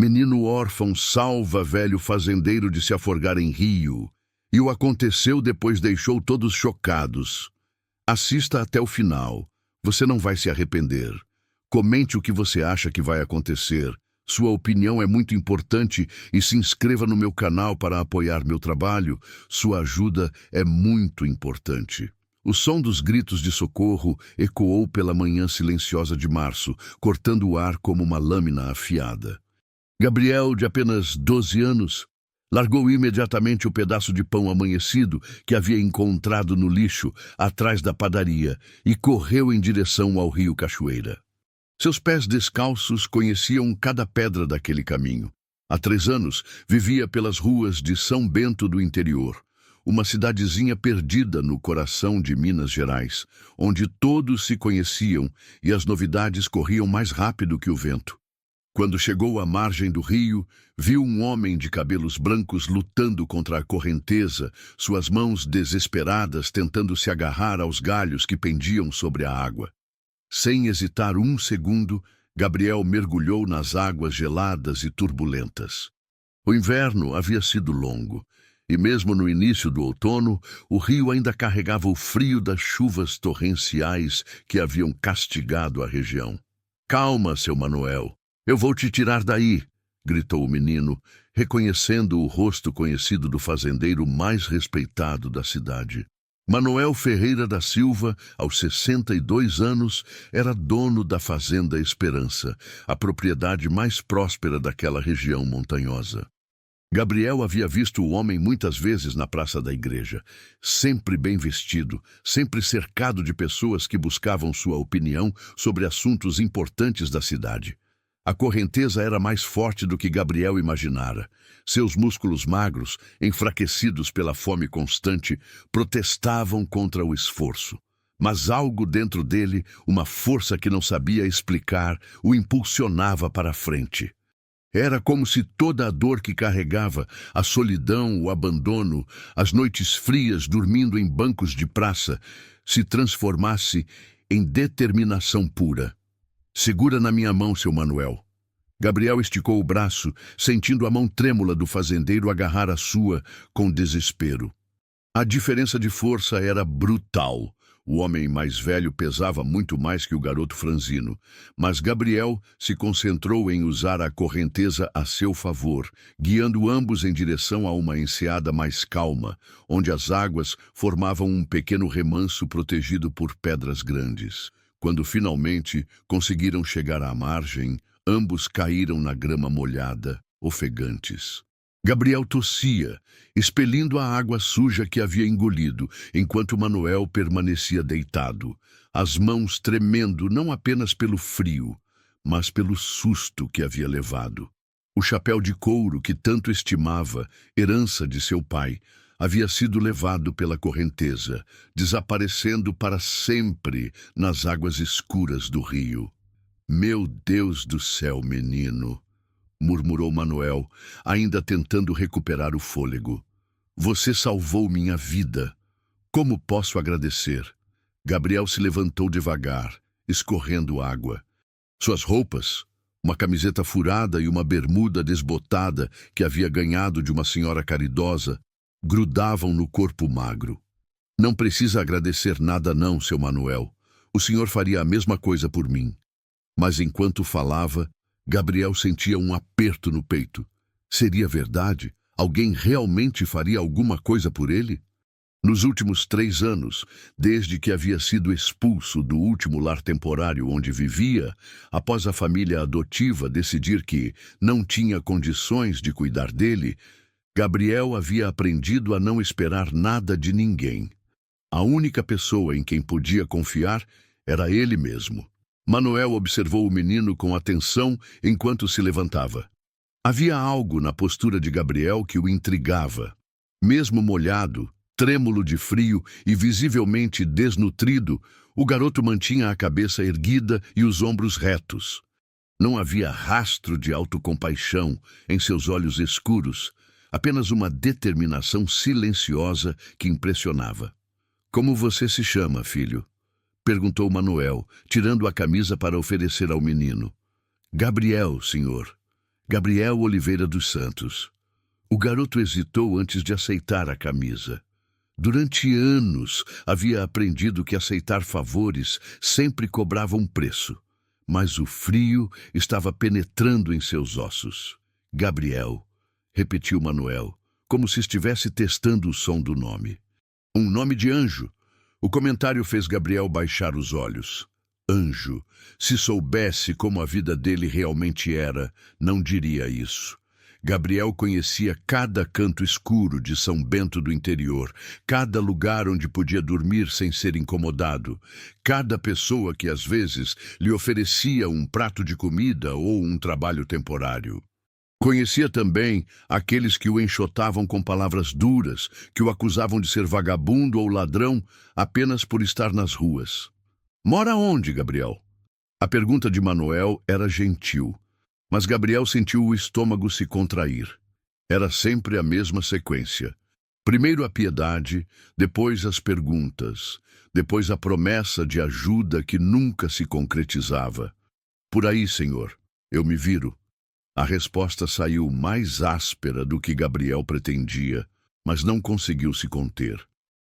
Menino órfão salva velho fazendeiro de se afogar em rio. E o aconteceu depois deixou todos chocados. Assista até o final. Você não vai se arrepender. Comente o que você acha que vai acontecer. Sua opinião é muito importante e se inscreva no meu canal para apoiar meu trabalho. Sua ajuda é muito importante. O som dos gritos de socorro ecoou pela manhã silenciosa de março, cortando o ar como uma lâmina afiada. Gabriel, de apenas 12 anos, largou imediatamente o pedaço de pão amanhecido que havia encontrado no lixo atrás da padaria e correu em direção ao rio Cachoeira. Seus pés descalços conheciam cada pedra daquele caminho. Há 3 anos, vivia pelas ruas de São Bento do interior, uma cidadezinha perdida no coração de Minas Gerais, onde todos se conheciam e as novidades corriam mais rápido que o vento. Quando chegou à margem do rio, viu um homem de cabelos brancos lutando contra a correnteza, suas mãos desesperadas tentando se agarrar aos galhos que pendiam sobre a água. Sem hesitar um segundo, Gabriel mergulhou nas águas geladas e turbulentas. O inverno havia sido longo, e mesmo no início do outono, o rio ainda carregava o frio das chuvas torrenciais que haviam castigado a região. "Calma, seu Manuel. Eu vou te tirar daí", gritou o menino, reconhecendo o rosto conhecido do fazendeiro mais respeitado da cidade. Manuel Ferreira da Silva, aos 62 anos, era dono da Fazenda Esperança, a propriedade mais próspera daquela região montanhosa. Gabriel havia visto o homem muitas vezes na praça da igreja, sempre bem vestido, sempre cercado de pessoas que buscavam sua opinião sobre assuntos importantes da cidade. A correnteza era mais forte do que Gabriel imaginara. Seus músculos magros, enfraquecidos pela fome constante, protestavam contra o esforço. Mas algo dentro dele, uma força que não sabia explicar, o impulsionava para a frente. Era como se toda a dor que carregava, a solidão, o abandono, as noites frias dormindo em bancos de praça, se transformasse em determinação pura. "Segura na minha mão, seu Manuel." Gabriel esticou o braço, sentindo a mão trêmula do fazendeiro agarrar a sua com desespero. A diferença de força era brutal. O homem mais velho pesava muito mais que o garoto franzino, mas Gabriel se concentrou em usar a correnteza a seu favor, guiando ambos em direção a uma enseada mais calma, onde as águas formavam um pequeno remanso protegido por pedras grandes. Quando finalmente conseguiram chegar à margem, ambos caíram na grama molhada, ofegantes. Gabriel tossia, expelindo a água suja que havia engolido, enquanto Manuel permanecia deitado, as mãos tremendo não apenas pelo frio, mas pelo susto que havia levado. O chapéu de couro que tanto estimava, herança de seu pai, havia sido levado pela correnteza, desaparecendo para sempre nas águas escuras do rio. "Meu Deus do céu, menino", murmurou Manuel, ainda tentando recuperar o fôlego. "Você salvou minha vida. Como posso agradecer?" Gabriel se levantou devagar, escorrendo água. Suas roupas, uma camiseta furada e uma bermuda desbotada que havia ganhado de uma senhora caridosa, grudavam no corpo magro. "Não precisa agradecer nada não, seu Manuel. O senhor faria a mesma coisa por mim." Mas enquanto falava, Gabriel sentia um aperto no peito. Seria verdade? Alguém realmente faria alguma coisa por ele? Nos últimos 3 anos, desde que havia sido expulso do último lar temporário onde vivia, após a família adotiva decidir que não tinha condições de cuidar dele, Gabriel havia aprendido a não esperar nada de ninguém. A única pessoa em quem podia confiar era ele mesmo. Manuel observou o menino com atenção enquanto se levantava. Havia algo na postura de Gabriel que o intrigava. Mesmo molhado, trêmulo de frio e visivelmente desnutrido, o garoto mantinha a cabeça erguida e os ombros retos. Não havia rastro de autocompaixão em seus olhos escuros, apenas uma determinação silenciosa que impressionava. "Como você se chama, filho?" perguntou Manuel, tirando a camisa para oferecer ao menino. "Gabriel, senhor." Gabriel Oliveira dos Santos. O garoto hesitou antes de aceitar a camisa. Durante anos havia aprendido que aceitar favores sempre cobrava um preço, mas o frio estava penetrando em seus ossos. Gabriel, repetiu Manuel, como se estivesse testando o som do nome. Um nome de anjo. O comentário fez Gabriel baixar os olhos. Anjo. Se soubesse como a vida dele realmente era, não diria isso. Gabriel conhecia cada canto escuro de São Bento do interior, cada lugar onde podia dormir sem ser incomodado, cada pessoa que às vezes lhe oferecia um prato de comida ou um trabalho temporário. Conhecia também aqueles que o enxotavam com palavras duras, que o acusavam de ser vagabundo ou ladrão apenas por estar nas ruas. Mora onde, Gabriel? A pergunta de Manuel era gentil, mas Gabriel sentiu o estômago se contrair. Era sempre a mesma sequência. Primeiro a piedade, depois as perguntas, depois a promessa de ajuda que nunca se concretizava. Por aí, senhor, eu me viro. A resposta saiu mais áspera do que Gabriel pretendia, mas não conseguiu se conter.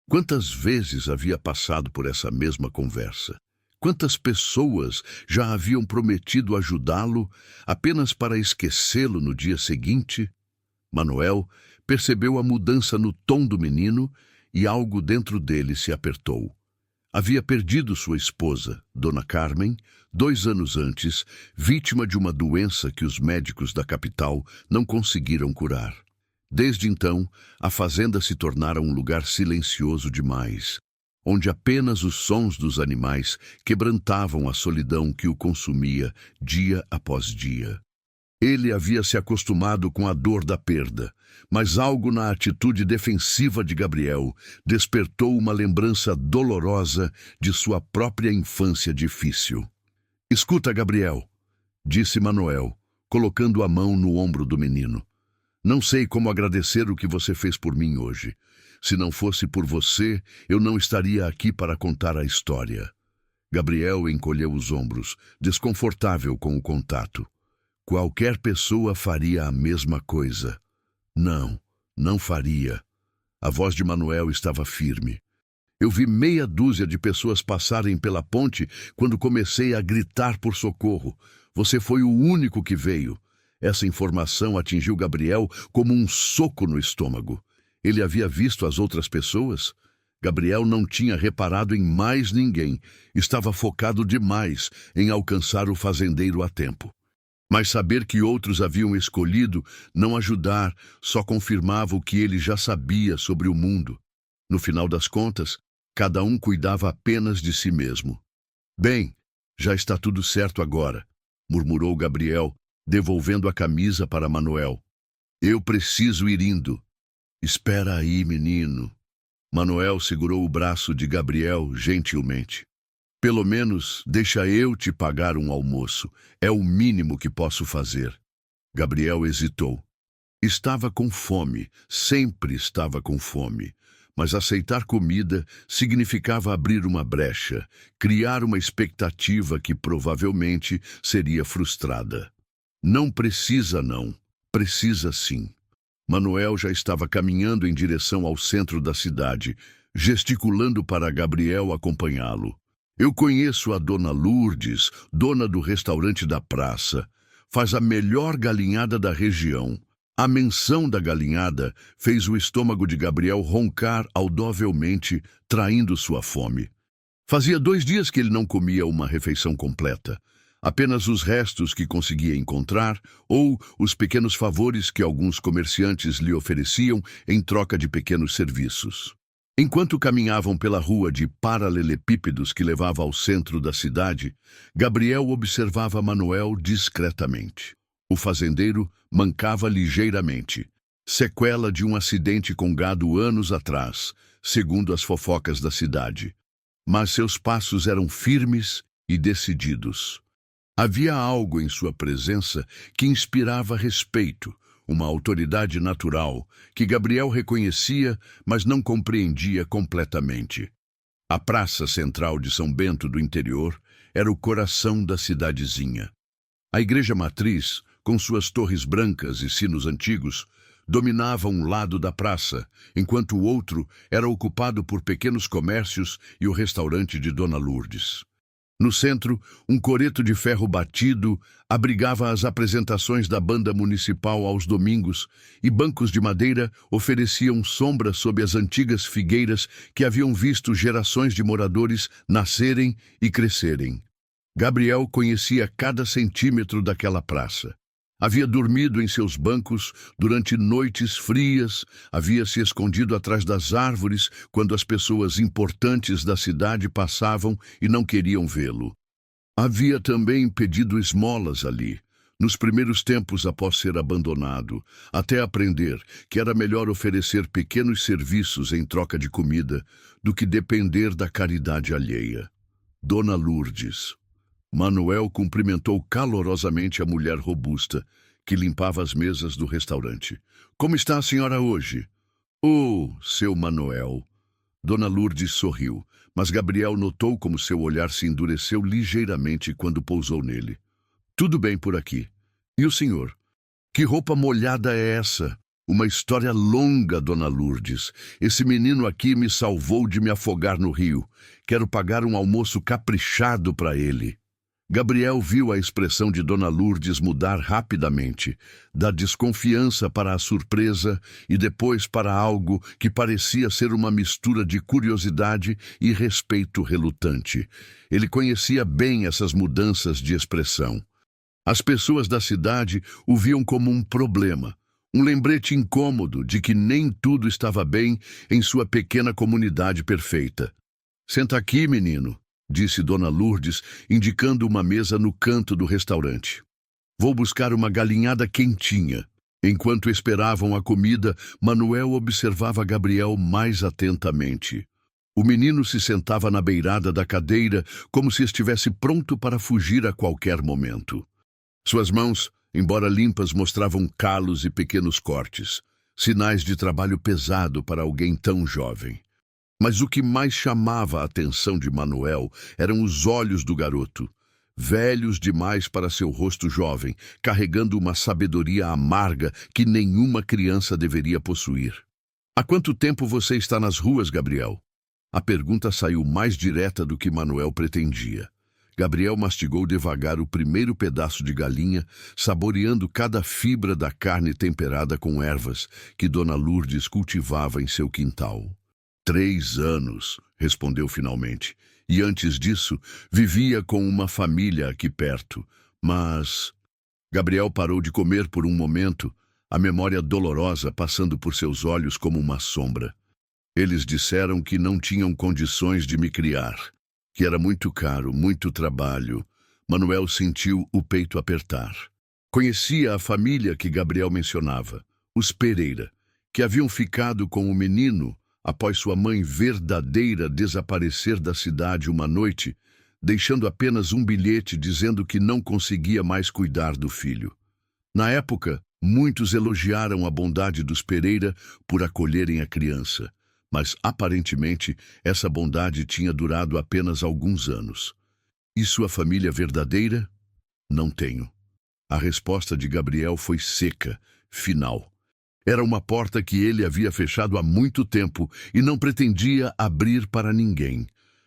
Quantas vezes havia passado por essa mesma conversa? Quantas pessoas já haviam prometido ajudá-lo apenas para esquecê-lo no dia seguinte? Manuel percebeu a mudança no tom do menino e algo dentro dele se apertou. Havia perdido sua esposa, Dona Carmen, 2 anos antes, vítima de uma doença que os médicos da capital não conseguiram curar. Desde então, a fazenda se tornara um lugar silencioso demais, onde apenas os sons dos animais quebrantavam a solidão que o consumia dia após dia. Ele havia se acostumado com a dor da perda, mas algo na atitude defensiva de Gabriel despertou uma lembrança dolorosa de sua própria infância difícil. Escuta, Gabriel, disse Manuel, colocando a mão no ombro do menino. Não sei como agradecer o que você fez por mim hoje. Se não fosse por você, eu não estaria aqui para contar a história. Gabriel encolheu os ombros, desconfortável com o contato. Qualquer pessoa faria a mesma coisa. Não, não faria. A voz de Manuel estava firme. Eu vi meia dúzia de pessoas passarem pela ponte quando comecei a gritar por socorro. Você foi o único que veio. Essa informação atingiu Gabriel como um soco no estômago. Ele havia visto as outras pessoas? Gabriel não tinha reparado em mais ninguém. Estava focado demais em alcançar o fazendeiro a tempo. Mas saber que outros haviam escolhido não ajudar só confirmava o que ele já sabia sobre o mundo. No final das contas, cada um cuidava apenas de si mesmo. Bem, já está tudo certo agora, murmurou Gabriel, devolvendo a camisa para Manuel. Eu preciso ir indo. Espera aí, menino. Manuel segurou o braço de Gabriel gentilmente. Pelo menos deixa eu te pagar um almoço. É o mínimo que posso fazer. Gabriel hesitou. Estava com fome, sempre estava com fome. Mas aceitar comida significava abrir uma brecha, criar uma expectativa que provavelmente seria frustrada. Não precisa não, precisa sim. Manuel já estava caminhando em direção ao centro da cidade, gesticulando para Gabriel acompanhá-lo. Eu conheço a Dona Lourdes, dona do restaurante da praça. Faz a melhor galinhada da região. A menção da galinhada fez o estômago de Gabriel roncar audivelmente, traindo sua fome. Fazia 2 dias que ele não comia uma refeição completa. Apenas os restos que conseguia encontrar ou os pequenos favores que alguns comerciantes lhe ofereciam em troca de pequenos serviços. Enquanto caminhavam pela rua de paralelepípedos que levava ao centro da cidade, Gabriel observava Manuel discretamente. O fazendeiro mancava ligeiramente, sequela de um acidente com gado anos atrás, segundo as fofocas da cidade. Mas seus passos eram firmes e decididos. Havia algo em sua presença que inspirava respeito, uma autoridade natural que Gabriel reconhecia, mas não compreendia completamente. A praça central de São Bento do interior era o coração da cidadezinha. A igreja matriz, com suas torres brancas e sinos antigos, dominava um lado da praça, enquanto o outro era ocupado por pequenos comércios e o restaurante de Dona Lourdes. No centro, um coreto de ferro batido abrigava as apresentações da banda municipal aos domingos e bancos de madeira ofereciam sombra sob as antigas figueiras que haviam visto gerações de moradores nascerem e crescerem. Gabriel conhecia cada centímetro daquela praça. Havia dormido em seus bancos durante noites frias, havia se escondido atrás das árvores quando as pessoas importantes da cidade passavam e não queriam vê-lo. Havia também pedido esmolas ali, nos primeiros tempos após ser abandonado, até aprender que era melhor oferecer pequenos serviços em troca de comida do que depender da caridade alheia. Dona Lourdes. Manuel cumprimentou calorosamente a mulher robusta, que limpava as mesas do restaurante. Como está a senhora hoje? Oh, seu Manuel. Dona Lourdes sorriu, mas Gabriel notou como seu olhar se endureceu ligeiramente quando pousou nele. Tudo bem por aqui. E o senhor? Que roupa molhada é essa? Uma história longa, Dona Lourdes. Esse menino aqui me salvou de me afogar no rio. Quero pagar um almoço caprichado para ele. Gabriel viu a expressão de Dona Lourdes mudar rapidamente, da desconfiança para a surpresa e depois para algo que parecia ser uma mistura de curiosidade e respeito relutante. Ele conhecia bem essas mudanças de expressão. As pessoas da cidade o viam como um problema, um lembrete incômodo de que nem tudo estava bem em sua pequena comunidade perfeita. Senta aqui, menino, disse Dona Lourdes, indicando uma mesa no canto do restaurante. Vou buscar uma galinhada quentinha. Enquanto esperavam a comida, Manuel observava Gabriel mais atentamente. O menino se sentava na beirada da cadeira, como se estivesse pronto para fugir a qualquer momento. Suas mãos, embora limpas, mostravam calos e pequenos cortes, sinais de trabalho pesado para alguém tão jovem. Mas o que mais chamava a atenção de Manuel eram os olhos do garoto, velhos demais para seu rosto jovem, carregando uma sabedoria amarga que nenhuma criança deveria possuir. Há quanto tempo você está nas ruas, Gabriel? A pergunta saiu mais direta do que Manuel pretendia. Gabriel mastigou devagar o primeiro pedaço de galinha, saboreando cada fibra da carne temperada com ervas que Dona Lourdes cultivava em seu quintal. 3 anos, respondeu finalmente, e antes disso vivia com uma família aqui perto, mas... Gabriel parou de comer por um momento, a memória dolorosa passando por seus olhos como uma sombra. Eles disseram que não tinham condições de me criar, que era muito caro, muito trabalho. Manuel sentiu o peito apertar. Conhecia a família que Gabriel mencionava, os Pereira, que haviam ficado com o menino após sua mãe verdadeira desaparecer da cidade uma noite, deixando apenas um bilhete dizendo que não conseguia mais cuidar do filho. Na época, muitos elogiaram a bondade dos Pereira por acolherem a criança, mas aparentemente essa bondade tinha durado apenas alguns anos. E sua família verdadeira? Não tenho. A resposta de Gabriel foi seca, final. Era uma porta que ele havia fechado há muito tempo e não pretendia abrir para ninguém.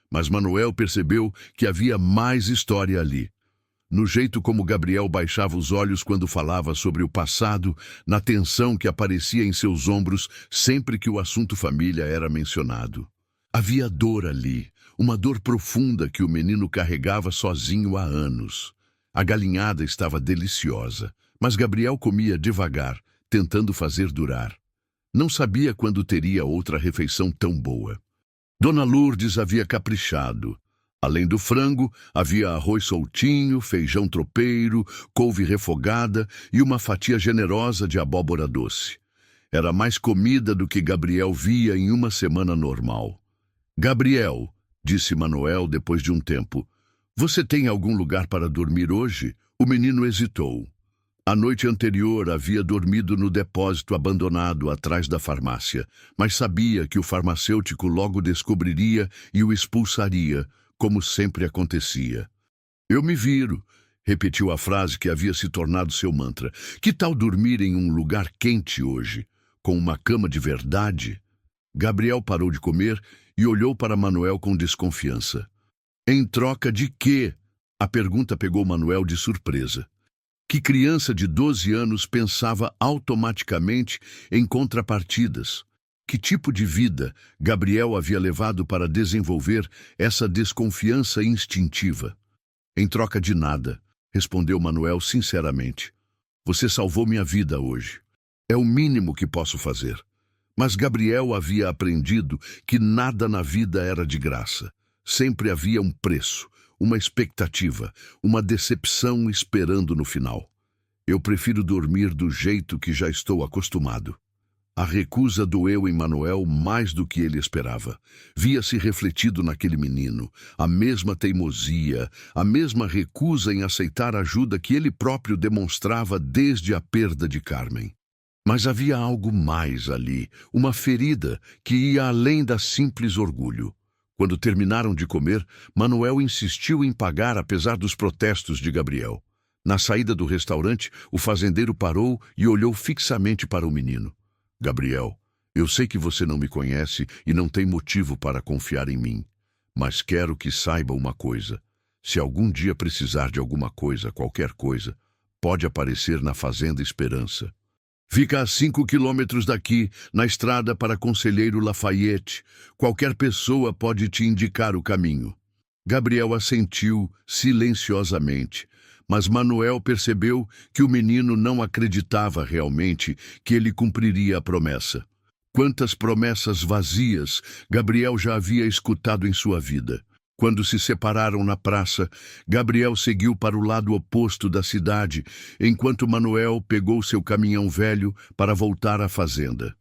Mas Manuel percebeu que havia mais história ali. No jeito como Gabriel baixava os olhos quando falava sobre o passado, na tensão que aparecia em seus ombros sempre que o assunto família era mencionado. Havia dor ali, uma dor profunda que o menino carregava sozinho há anos. A galinhada estava deliciosa, mas Gabriel comia devagar, tentando fazer durar. Não sabia quando teria outra refeição tão boa. Dona Lourdes havia caprichado. Além do frango, havia arroz soltinho, feijão tropeiro, couve refogada e uma fatia generosa de abóbora doce. Era mais comida do que Gabriel via em uma semana normal. Gabriel, disse Manuel depois de um tempo, você tem algum lugar para dormir hoje? O menino hesitou. A noite anterior havia dormido no depósito abandonado atrás da farmácia, mas sabia que o farmacêutico logo descobriria e o expulsaria, como sempre acontecia. Eu me viro. Repetiu a frase que havia se tornado seu mantra. Que tal dormir em um lugar quente hoje, com uma cama de verdade? Gabriel parou de comer e olhou para Manuel com desconfiança. Em troca de quê? A pergunta pegou Manuel de surpresa. Que criança de 12 anos pensava automaticamente em contrapartidas? Que tipo de vida Gabriel havia levado para desenvolver essa desconfiança instintiva? Em troca de nada, respondeu Manuel sinceramente. Você salvou minha vida hoje. É o mínimo que posso fazer. Mas Gabriel havia aprendido que nada na vida era de graça. Sempre havia um preço, uma expectativa, uma decepção esperando no final. Eu prefiro dormir do jeito que já estou acostumado. A recusa doeu em Manuel mais do que ele esperava. Via-se refletido naquele menino, a mesma teimosia, a mesma recusa em aceitar ajuda que ele próprio demonstrava desde a perda de Carmen. Mas havia algo mais ali, uma ferida que ia além da simples orgulho. Quando terminaram de comer, Manuel insistiu em pagar apesar dos protestos de Gabriel. Na saída do restaurante, o fazendeiro parou e olhou fixamente para o menino. Gabriel, eu sei que você não me conhece e não tem motivo para confiar em mim, mas quero que saiba uma coisa. Se algum dia precisar de alguma coisa, qualquer coisa, pode aparecer na Fazenda Esperança. Fica a 5 quilômetros daqui, na estrada para Conselheiro Lafayette. Qualquer pessoa pode te indicar o caminho. Gabriel assentiu silenciosamente, mas Manuel percebeu que o menino não acreditava realmente que ele cumpriria a promessa. Quantas promessas vazias Gabriel já havia escutado em sua vida. Quando se separaram na praça, Gabriel seguiu para o lado oposto da cidade, enquanto Manuel pegou seu caminhão velho para voltar à fazenda.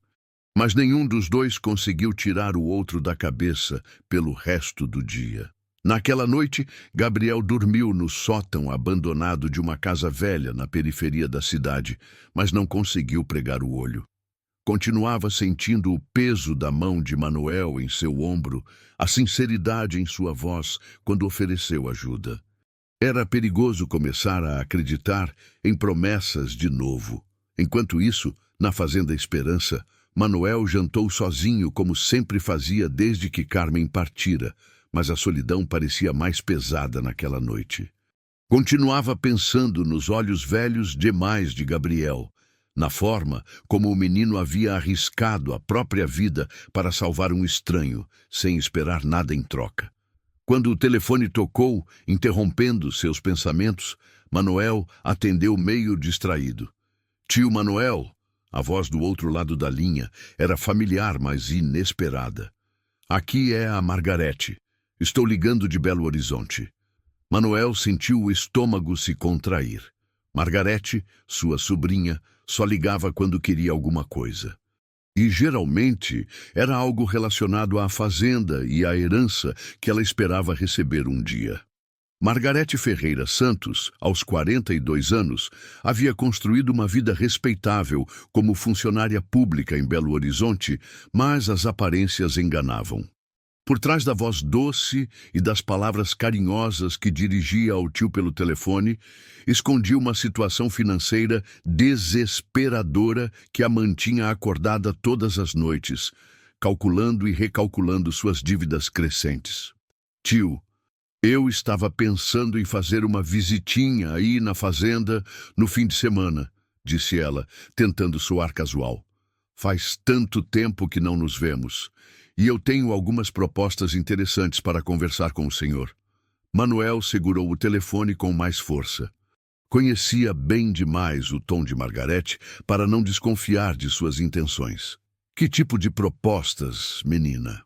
Mas nenhum dos dois conseguiu tirar o outro da cabeça pelo resto do dia. Naquela noite, Gabriel dormiu no sótão abandonado de uma casa velha na periferia da cidade, mas não conseguiu pregar o olho. Continuava sentindo o peso da mão de Manuel em seu ombro, a sinceridade em sua voz quando ofereceu ajuda. Era perigoso começar a acreditar em promessas de novo. Enquanto isso, na Fazenda Esperança, Manuel jantou sozinho como sempre fazia desde que Carmen partira, mas a solidão parecia mais pesada naquela noite. Continuava pensando nos olhos velhos demais de Gabriel, na forma como o menino havia arriscado a própria vida para salvar um estranho, sem esperar nada em troca. Quando o telefone tocou, interrompendo seus pensamentos, Manuel atendeu meio distraído. Tio Manuel, a voz do outro lado da linha, era familiar, mas inesperada. Aqui é a Margarete. Estou ligando de Belo Horizonte. Manuel sentiu o estômago se contrair. Margarete, sua sobrinha, só ligava quando queria alguma coisa. E, geralmente, era algo relacionado à fazenda e à herança que ela esperava receber um dia. Margarete Ferreira Santos, aos 42 anos, havia construído uma vida respeitável como funcionária pública em Belo Horizonte, mas as aparências enganavam. Por trás da voz doce e das palavras carinhosas que dirigia ao tio pelo telefone, escondia uma situação financeira desesperadora que a mantinha acordada todas as noites, calculando e recalculando suas dívidas crescentes. Tio, eu estava pensando em fazer uma visitinha aí na fazenda no fim de semana, disse ela, tentando soar casual. Faz tanto tempo que não nos vemos. E eu tenho algumas propostas interessantes para conversar com o senhor. Manuel segurou o telefone com mais força. Conhecia bem demais o tom de Margarete para não desconfiar de suas intenções. Que tipo de propostas, menina?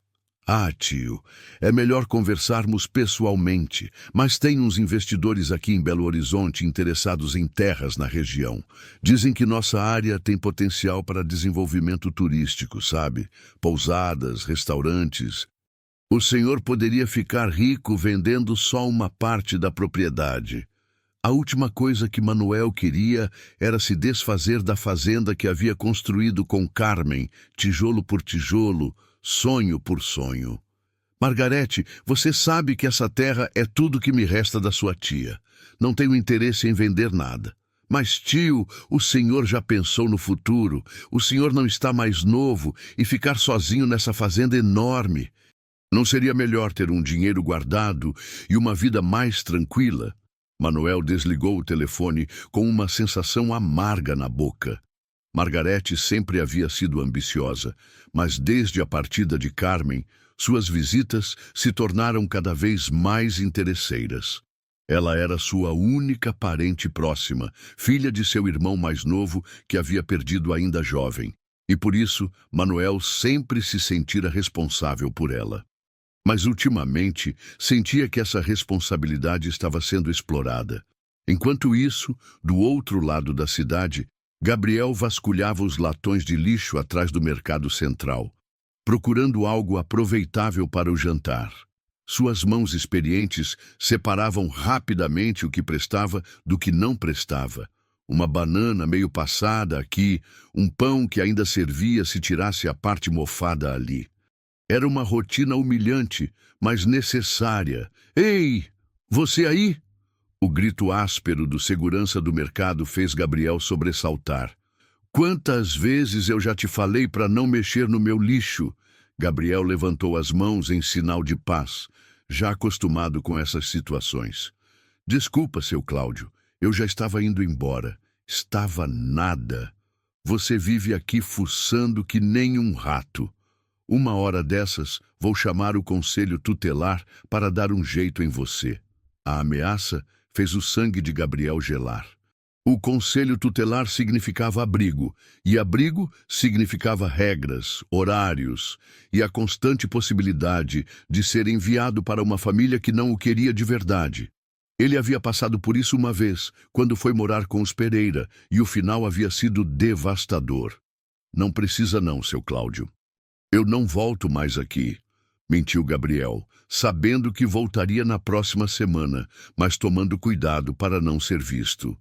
Ah, tio, é melhor conversarmos pessoalmente, mas tem uns investidores aqui em Belo Horizonte interessados em terras na região. Dizem que nossa área tem potencial para desenvolvimento turístico, sabe? Pousadas, restaurantes. O senhor poderia ficar rico vendendo só uma parte da propriedade. A última coisa que Manuel queria era se desfazer da fazenda que havia construído com Carmen, tijolo por tijolo, sonho por sonho. Margarete, você sabe que essa terra é tudo que me resta da sua tia. Não tenho interesse em vender nada. Mas, tio, o senhor já pensou no futuro. O senhor não está mais novo e ficar sozinho nessa fazenda enorme. Não seria melhor ter um dinheiro guardado e uma vida mais tranquila? Manuel desligou o telefone com uma sensação amarga na boca. Margarete sempre havia sido ambiciosa, mas desde a partida de Carmen, suas visitas se tornaram cada vez mais interesseiras. Ela era sua única parente próxima, filha de seu irmão mais novo, que havia perdido ainda jovem, e por isso Manuel sempre se sentira responsável por ela. Mas ultimamente sentia que essa responsabilidade estava sendo explorada. Enquanto isso, do outro lado da cidade, Gabriel vasculhava os latões de lixo atrás do mercado central, procurando algo aproveitável para o jantar. Suas mãos experientes separavam rapidamente o que prestava do que não prestava. Uma banana meio passada aqui, um pão que ainda servia se tirasse a parte mofada ali. Era uma rotina humilhante, mas necessária. Ei, você aí? O grito áspero do segurança do mercado fez Gabriel sobressaltar. Quantas vezes eu já te falei para não mexer no meu lixo? Gabriel levantou as mãos em sinal de paz, já acostumado com essas situações. Desculpa, seu Cláudio, eu já estava indo embora. Estava nada. Você vive aqui fuçando que nem um rato. Uma hora dessas, vou chamar o conselho tutelar para dar um jeito em você. A ameaça fez o sangue de Gabriel gelar. O conselho tutelar significava abrigo, e abrigo significava regras, horários e a constante possibilidade de ser enviado para uma família que não o queria de verdade. Ele havia passado por isso uma vez, quando foi morar com os Pereira, e o final havia sido devastador. Não precisa não, seu Cláudio. Eu não volto mais aqui, mentiu Gabriel, sabendo que voltaria na próxima semana, mas tomando cuidado para não ser visto.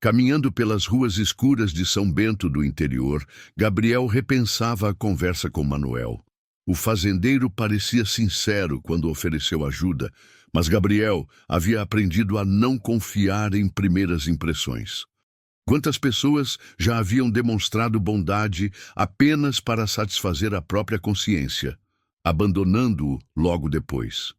Caminhando pelas ruas escuras de São Bento do interior, Gabriel repensava a conversa com Manuel. O fazendeiro parecia sincero quando ofereceu ajuda, mas Gabriel havia aprendido a não confiar em primeiras impressões. Quantas pessoas já haviam demonstrado bondade apenas para satisfazer a própria consciência, abandonando-o logo depois?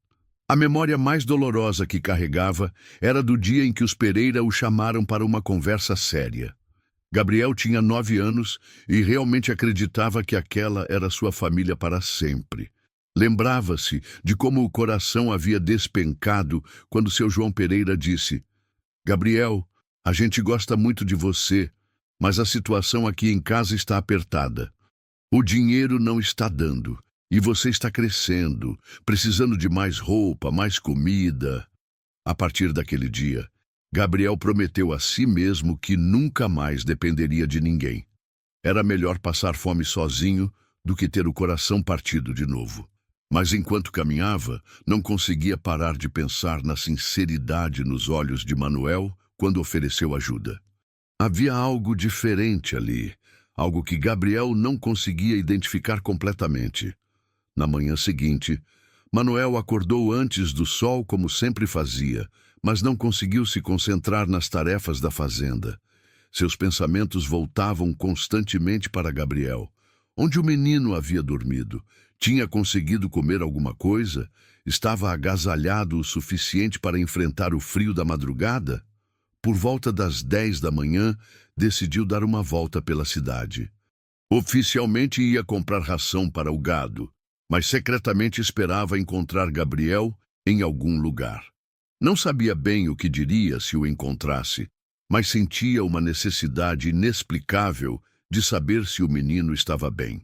A memória mais dolorosa que carregava era do dia em que os Pereira o chamaram para uma conversa séria. Gabriel tinha 9 anos e realmente acreditava que aquela era sua família para sempre. Lembrava-se de como o coração havia despencado quando seu João Pereira disse: Gabriel, a gente gosta muito de você, mas a situação aqui em casa está apertada. O dinheiro não está dando. E você está crescendo, precisando de mais roupa, mais comida. A partir daquele dia, Gabriel prometeu a si mesmo que nunca mais dependeria de ninguém. Era melhor passar fome sozinho do que ter o coração partido de novo. Mas enquanto caminhava, não conseguia parar de pensar na sinceridade nos olhos de Manuel quando ofereceu ajuda. Havia algo diferente ali, algo que Gabriel não conseguia identificar completamente. Na manhã seguinte, Manuel acordou antes do sol como sempre fazia, mas não conseguiu se concentrar nas tarefas da fazenda. Seus pensamentos voltavam constantemente para Gabriel. Onde o menino havia dormido? Tinha conseguido comer alguma coisa? Estava agasalhado o suficiente para enfrentar o frio da madrugada? Por volta das 10 da manhã, decidiu dar uma volta pela cidade. Oficialmente ia comprar ração para o gado, mas secretamente esperava encontrar Gabriel em algum lugar. Não sabia bem o que diria se o encontrasse, mas sentia uma necessidade inexplicável de saber se o menino estava bem.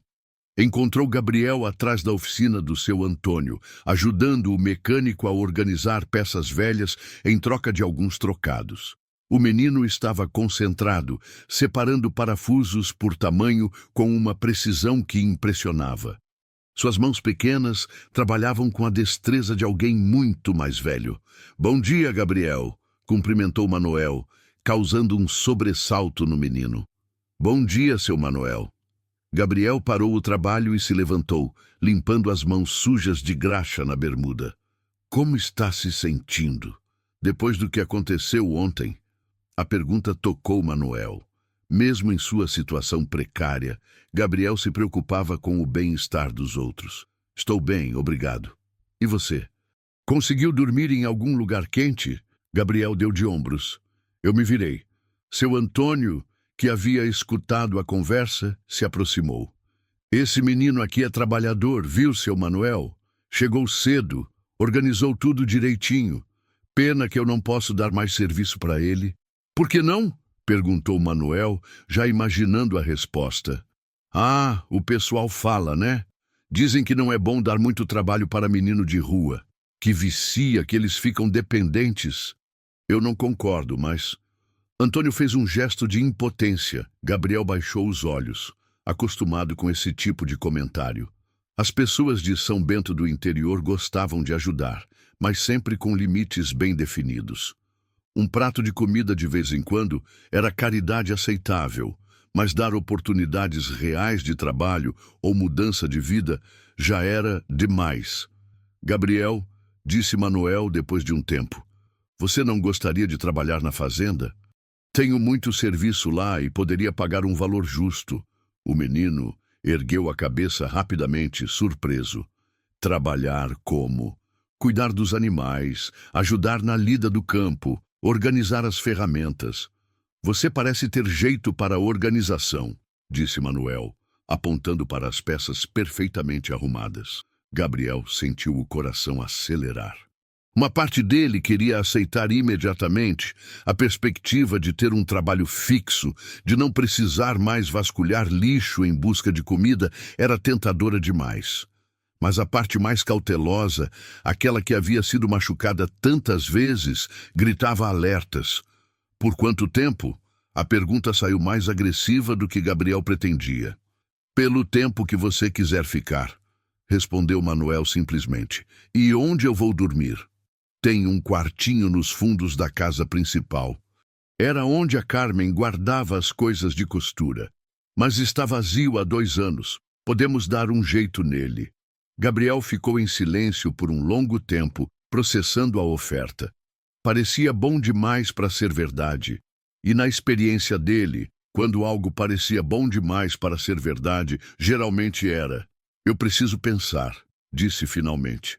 Encontrou Gabriel atrás da oficina do seu Antônio, ajudando o mecânico a organizar peças velhas em troca de alguns trocados. O menino estava concentrado, separando parafusos por tamanho com uma precisão que impressionava. Suas mãos pequenas trabalhavam com a destreza de alguém muito mais velho. Bom dia, Gabriel, cumprimentou Manuel, causando um sobressalto no menino. Bom dia, seu Manuel. Gabriel parou o trabalho e se levantou, limpando as mãos sujas de graxa na bermuda. Como está se sentindo? Depois do que aconteceu ontem? A pergunta tocou Manuel. Mesmo em sua situação precária, Gabriel se preocupava com o bem-estar dos outros. Estou bem, obrigado. E você? Conseguiu dormir em algum lugar quente? Gabriel deu de ombros. Eu me virei. Seu Antônio, que havia escutado a conversa, se aproximou. Esse menino aqui é trabalhador, viu, seu Manuel? Chegou cedo, organizou tudo direitinho. Pena que eu não posso dar mais serviço para ele. Por que não? Perguntou Manuel, já imaginando a resposta. Ah, o pessoal fala, né? Dizem que não é bom dar muito trabalho para menino de rua, que vicia, que eles ficam dependentes. Eu não concordo, mas... Antônio fez um gesto de impotência. Gabriel baixou os olhos, acostumado com esse tipo de comentário. As pessoas de São Bento do interior gostavam de ajudar, mas sempre com limites bem definidos. Um prato de comida de vez em quando era caridade aceitável, mas dar oportunidades reais de trabalho ou mudança de vida já era demais. Gabriel, disse Manuel depois de um tempo, você não gostaria de trabalhar na fazenda? Tenho muito serviço lá e poderia pagar um valor justo. O menino ergueu a cabeça rapidamente, surpreso. Trabalhar como? Cuidar dos animais, ajudar na lida do campo, organizar as ferramentas. Você parece ter jeito para a organização, disse Manuel, apontando para as peças perfeitamente arrumadas. Gabriel sentiu o coração acelerar. Uma parte dele queria aceitar imediatamente a perspectiva de ter um trabalho fixo, de não precisar mais vasculhar lixo em busca de comida, era tentadora demais. Mas a parte mais cautelosa, aquela que havia sido machucada tantas vezes, gritava alertas. Por quanto tempo? A pergunta saiu mais agressiva do que Gabriel pretendia. Pelo tempo que você quiser ficar, respondeu Manuel simplesmente. E onde eu vou dormir? Tem um quartinho nos fundos da casa principal. Era onde a Carmen guardava as coisas de costura. Mas está vazio há 2 anos. Podemos dar um jeito nele. Gabriel ficou em silêncio por um longo tempo, processando a oferta. Parecia bom demais para ser verdade. E na experiência dele, quando algo parecia bom demais para ser verdade, geralmente era. Eu preciso pensar, disse finalmente.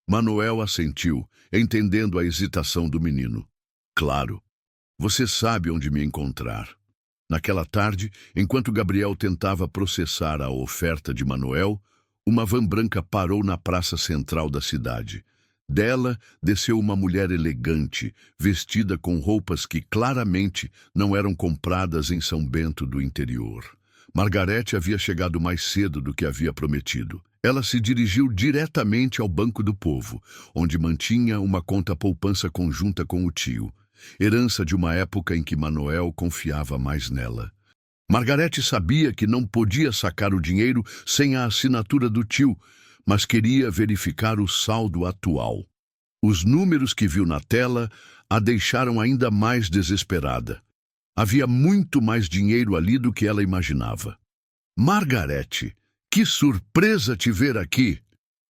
Manuel assentiu, entendendo a hesitação do menino. Claro, você sabe onde me encontrar. Naquela tarde, enquanto Gabriel tentava processar a oferta de Manuel, uma van branca parou na praça central da cidade. Dela desceu uma mulher elegante, vestida com roupas que claramente não eram compradas em São Bento do interior. Margarete havia chegado mais cedo do que havia prometido. Ela se dirigiu diretamente ao Banco do Povo, onde mantinha uma conta poupança conjunta com o tio, herança de uma época em que Manuel confiava mais nela. Margarete sabia que não podia sacar o dinheiro sem a assinatura do tio, mas queria verificar o saldo atual. Os números que viu na tela a deixaram ainda mais desesperada. Havia muito mais dinheiro ali do que ela imaginava. Margarete, que surpresa te ver aqui!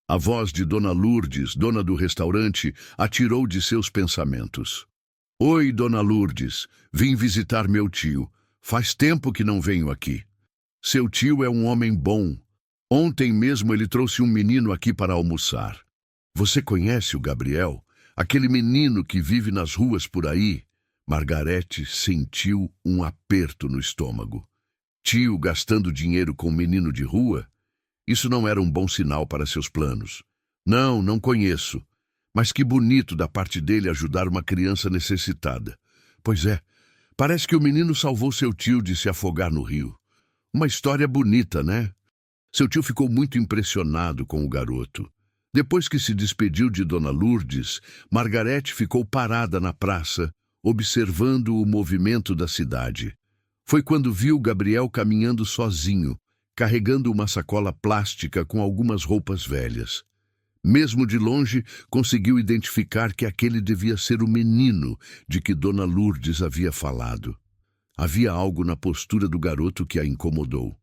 A voz de Dona Lourdes, dona do restaurante, a tirou de seus pensamentos. Oi, Dona Lourdes, vim visitar meu tio. Faz tempo que não venho aqui. Seu tio é um homem bom. Ontem mesmo ele trouxe um menino aqui para almoçar. Você conhece o Gabriel? Aquele menino que vive nas ruas por aí? Margarete sentiu um aperto no estômago. Tio gastando dinheiro com um menino de rua? Isso não era um bom sinal para seus planos. Não, não conheço. Mas que bonito da parte dele ajudar uma criança necessitada. Pois é, parece que o menino salvou seu tio de se afogar no rio. Uma história bonita, né? Seu tio ficou muito impressionado com o garoto. Depois que se despediu de Dona Lourdes, Margarete ficou parada na praça, observando o movimento da cidade. Foi quando viu Gabriel caminhando sozinho, carregando uma sacola plástica com algumas roupas velhas. Mesmo de longe, conseguiu identificar que aquele devia ser o menino de que Dona Lourdes havia falado. Havia algo na postura do garoto que a incomodou.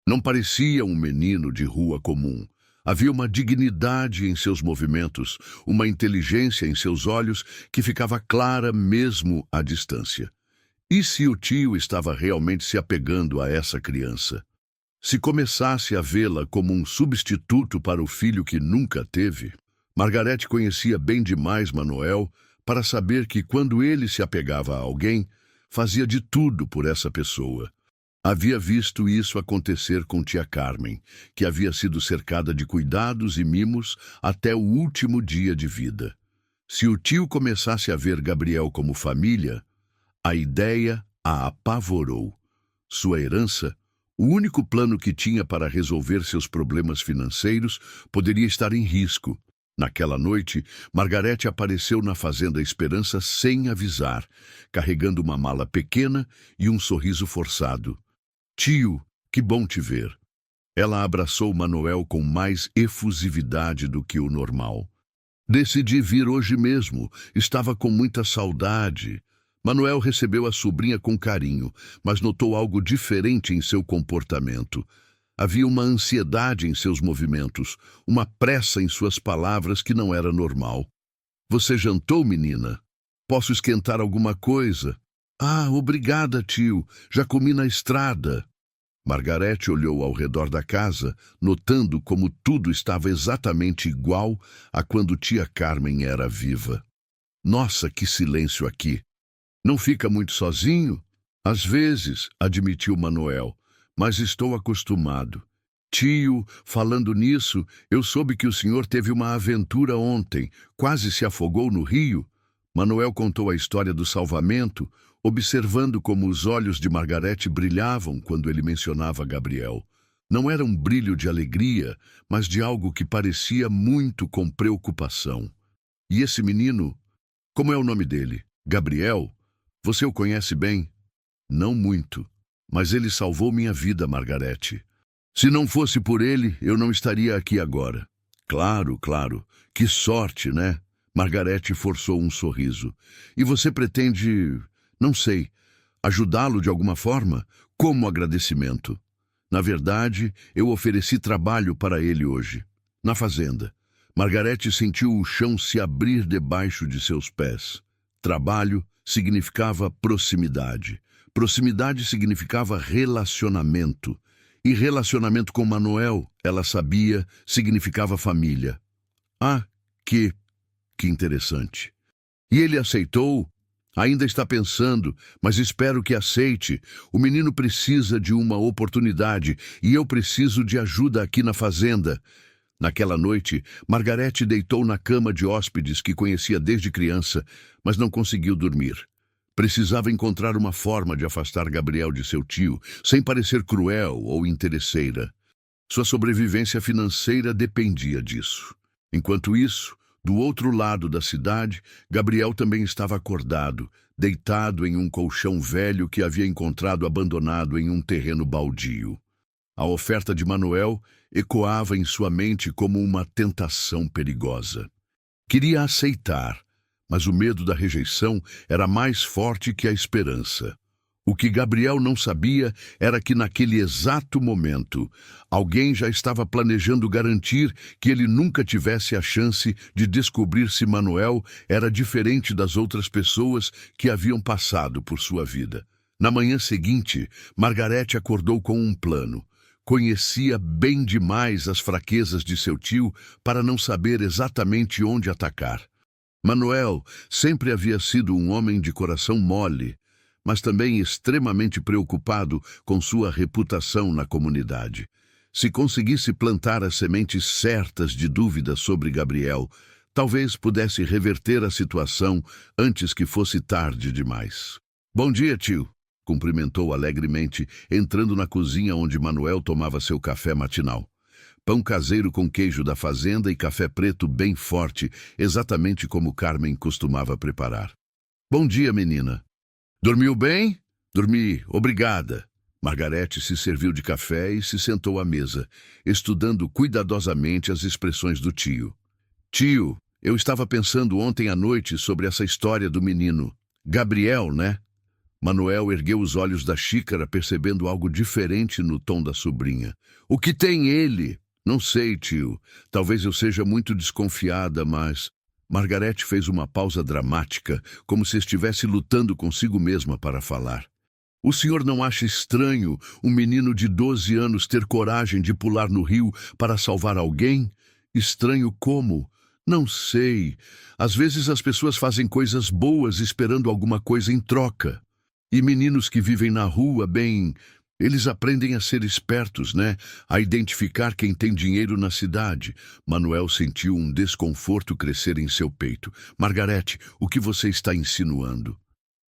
Não parecia um menino de rua comum. Havia uma dignidade em seus movimentos, uma inteligência em seus olhos que ficava clara mesmo à distância. E se o tio estava realmente se apegando a essa criança? Se começasse a vê-la como um substituto para o filho que nunca teve? Margarete conhecia bem demais Manuel para saber que quando ele se apegava a alguém, fazia de tudo por essa pessoa. Havia visto isso acontecer com tia Carmen, que havia sido cercada de cuidados e mimos até o último dia de vida. Se o tio começasse a ver Gabriel como família, a ideia a apavorou. Sua herança, o único plano que tinha para resolver seus problemas financeiros, poderia estar em risco. Naquela noite, Margarete apareceu na Fazenda Esperança sem avisar, carregando uma mala pequena e um sorriso forçado. Tio, que bom te ver. Ela abraçou Manuel com mais efusividade do que o normal. Decidi vir hoje mesmo, estava com muita saudade. Manuel recebeu a sobrinha com carinho, mas notou algo diferente em seu comportamento. Havia uma ansiedade em seus movimentos, uma pressa em suas palavras que não era normal. Você jantou, menina? Posso esquentar alguma coisa? Ah, obrigada, tio. Já comi na estrada. Margarete olhou ao redor da casa, notando como tudo estava exatamente igual a quando tia Carmen era viva. Nossa, que silêncio aqui! Não fica muito sozinho? Às vezes, admitiu Manuel, mas estou acostumado. Tio, falando nisso, eu soube que o senhor teve uma aventura ontem, quase se afogou no rio. Manuel contou a história do salvamento, observando como os olhos de Margarete brilhavam quando ele mencionava Gabriel. Não era um brilho de alegria, mas de algo que parecia muito com preocupação. E esse menino, como é o nome dele? Gabriel? Você o conhece bem? Não muito, mas ele salvou minha vida, Margarete. Se não fosse por ele, eu não estaria aqui agora. Claro, claro. Que sorte, né? Margarete forçou um sorriso. E você pretende, não sei, ajudá-lo de alguma forma? Como agradecimento? Na verdade, eu ofereci trabalho para ele hoje, na fazenda. Margarete sentiu o chão se abrir debaixo de seus pés. Trabalho significava proximidade. Proximidade significava relacionamento. E relacionamento com Manuel, ela sabia, significava família. Ah, que interessante. E ele aceitou? Ainda está pensando, mas espero que aceite. O menino precisa de uma oportunidade e eu preciso de ajuda aqui na fazenda. Naquela noite, Margarete deitou na cama de hóspedes que conhecia desde criança, mas não conseguiu dormir. Precisava encontrar uma forma de afastar Gabriel de seu tio, sem parecer cruel ou interesseira. Sua sobrevivência financeira dependia disso. Enquanto isso, do outro lado da cidade, Gabriel também estava acordado, deitado em um colchão velho que havia encontrado abandonado em um terreno baldio. A oferta de Manuel ecoava em sua mente como uma tentação perigosa. Queria aceitar, mas o medo da rejeição era mais forte que a esperança. O que Gabriel não sabia era que naquele exato momento, alguém já estava planejando garantir que ele nunca tivesse a chance de descobrir se Manuel era diferente das outras pessoas que haviam passado por sua vida. Na manhã seguinte, Margarete acordou com um plano. Conhecia bem demais as fraquezas de seu tio para não saber exatamente onde atacar. Manuel sempre havia sido um homem de coração mole, mas também extremamente preocupado com sua reputação na comunidade. Se conseguisse plantar as sementes certas de dúvida sobre Gabriel, talvez pudesse reverter a situação antes que fosse tarde demais. Bom dia, tio, cumprimentou alegremente, entrando na cozinha onde Manuel tomava seu café matinal. Pão caseiro com queijo da fazenda e café preto bem forte, exatamente como Carmen costumava preparar. Bom dia, menina. Dormiu bem? Dormi, obrigada. Margarete se serviu de café e se sentou à mesa, estudando cuidadosamente as expressões do tio. Tio, eu estava pensando ontem à noite sobre essa história do menino. Gabriel, né? Manuel ergueu os olhos da xícara, percebendo algo diferente no tom da sobrinha. O que tem ele? Não sei, tio. Talvez eu seja muito desconfiada, mas... Margarete fez uma pausa dramática, como se estivesse lutando consigo mesma para falar. O senhor não acha estranho um menino de 12 anos ter coragem de pular no rio para salvar alguém? Estranho como? Não sei. Às vezes as pessoas fazem coisas boas esperando alguma coisa em troca. E meninos que vivem na rua, bem, eles aprendem a ser espertos, né? A identificar quem tem dinheiro na cidade. Manuel sentiu um desconforto crescer em seu peito. Margarete, o que você está insinuando?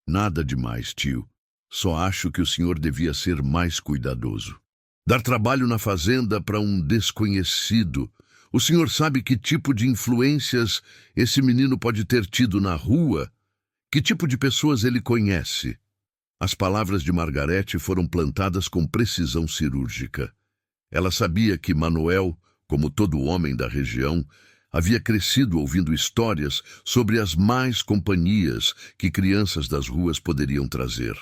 Nada demais, tio. Só acho que o senhor devia ser mais cuidadoso. Dar trabalho na fazenda para um desconhecido. O senhor sabe que tipo de influências esse menino pode ter tido na rua? Que tipo de pessoas ele conhece? As palavras de Margarete foram plantadas com precisão cirúrgica. Ela sabia que Manuel, como todo homem da região, havia crescido ouvindo histórias sobre as más companhias que crianças das ruas poderiam trazer.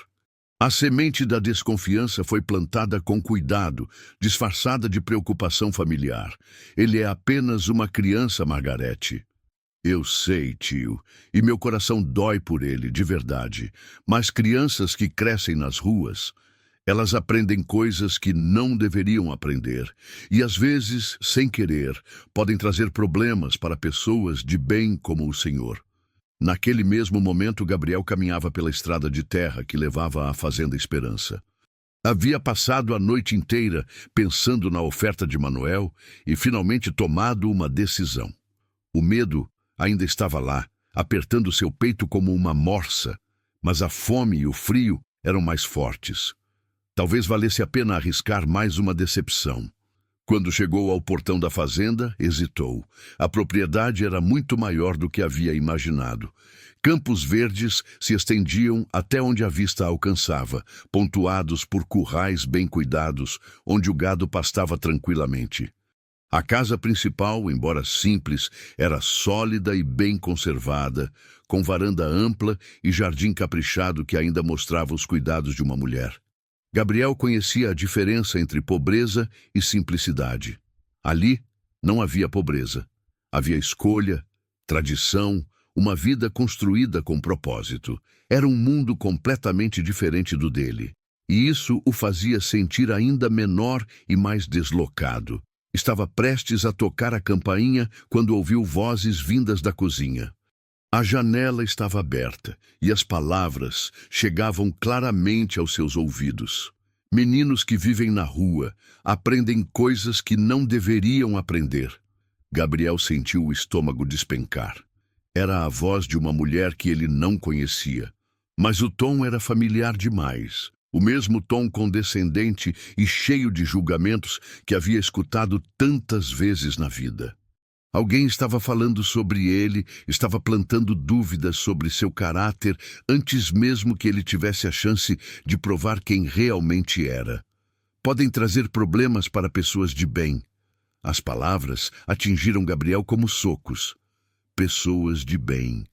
A semente da desconfiança foi plantada com cuidado, disfarçada de preocupação familiar. Ele é apenas uma criança, Margarete. Eu sei, tio, e meu coração dói por ele, de verdade. Mas crianças que crescem nas ruas, elas aprendem coisas que não deveriam aprender. E às vezes, sem querer, podem trazer problemas para pessoas de bem como o senhor. Naquele mesmo momento, Gabriel caminhava pela estrada de terra que levava à Fazenda Esperança. Havia passado a noite inteira pensando na oferta de Manuel e finalmente tomado uma decisão. O medo ainda estava lá, apertando seu peito como uma morsa, mas a fome e o frio eram mais fortes. Talvez valesse a pena arriscar mais uma decepção. Quando chegou ao portão da fazenda, hesitou. A propriedade era muito maior do que havia imaginado. Campos verdes se estendiam até onde a vista alcançava, pontuados por currais bem cuidados, onde o gado pastava tranquilamente. A casa principal, embora simples, era sólida e bem conservada, com varanda ampla e jardim caprichado que ainda mostrava os cuidados de uma mulher. Gabriel conhecia a diferença entre pobreza e simplicidade. Ali não havia pobreza. Havia escolha, tradição, uma vida construída com propósito. Era um mundo completamente diferente do dele. E isso o fazia sentir ainda menor e mais deslocado. Estava prestes a tocar a campainha quando ouviu vozes vindas da cozinha. A janela estava aberta e as palavras chegavam claramente aos seus ouvidos. Meninos que vivem na rua aprendem coisas que não deveriam aprender. Gabriel sentiu o estômago despencar. Era a voz de uma mulher que ele não conhecia. Mas o tom era familiar demais. O mesmo tom condescendente e cheio de julgamentos que havia escutado tantas vezes na vida. Alguém estava falando sobre ele, estava plantando dúvidas sobre seu caráter antes mesmo que ele tivesse a chance de provar quem realmente era. Podem trazer problemas para pessoas de bem. As palavras atingiram Gabriel como socos. Pessoas de bem.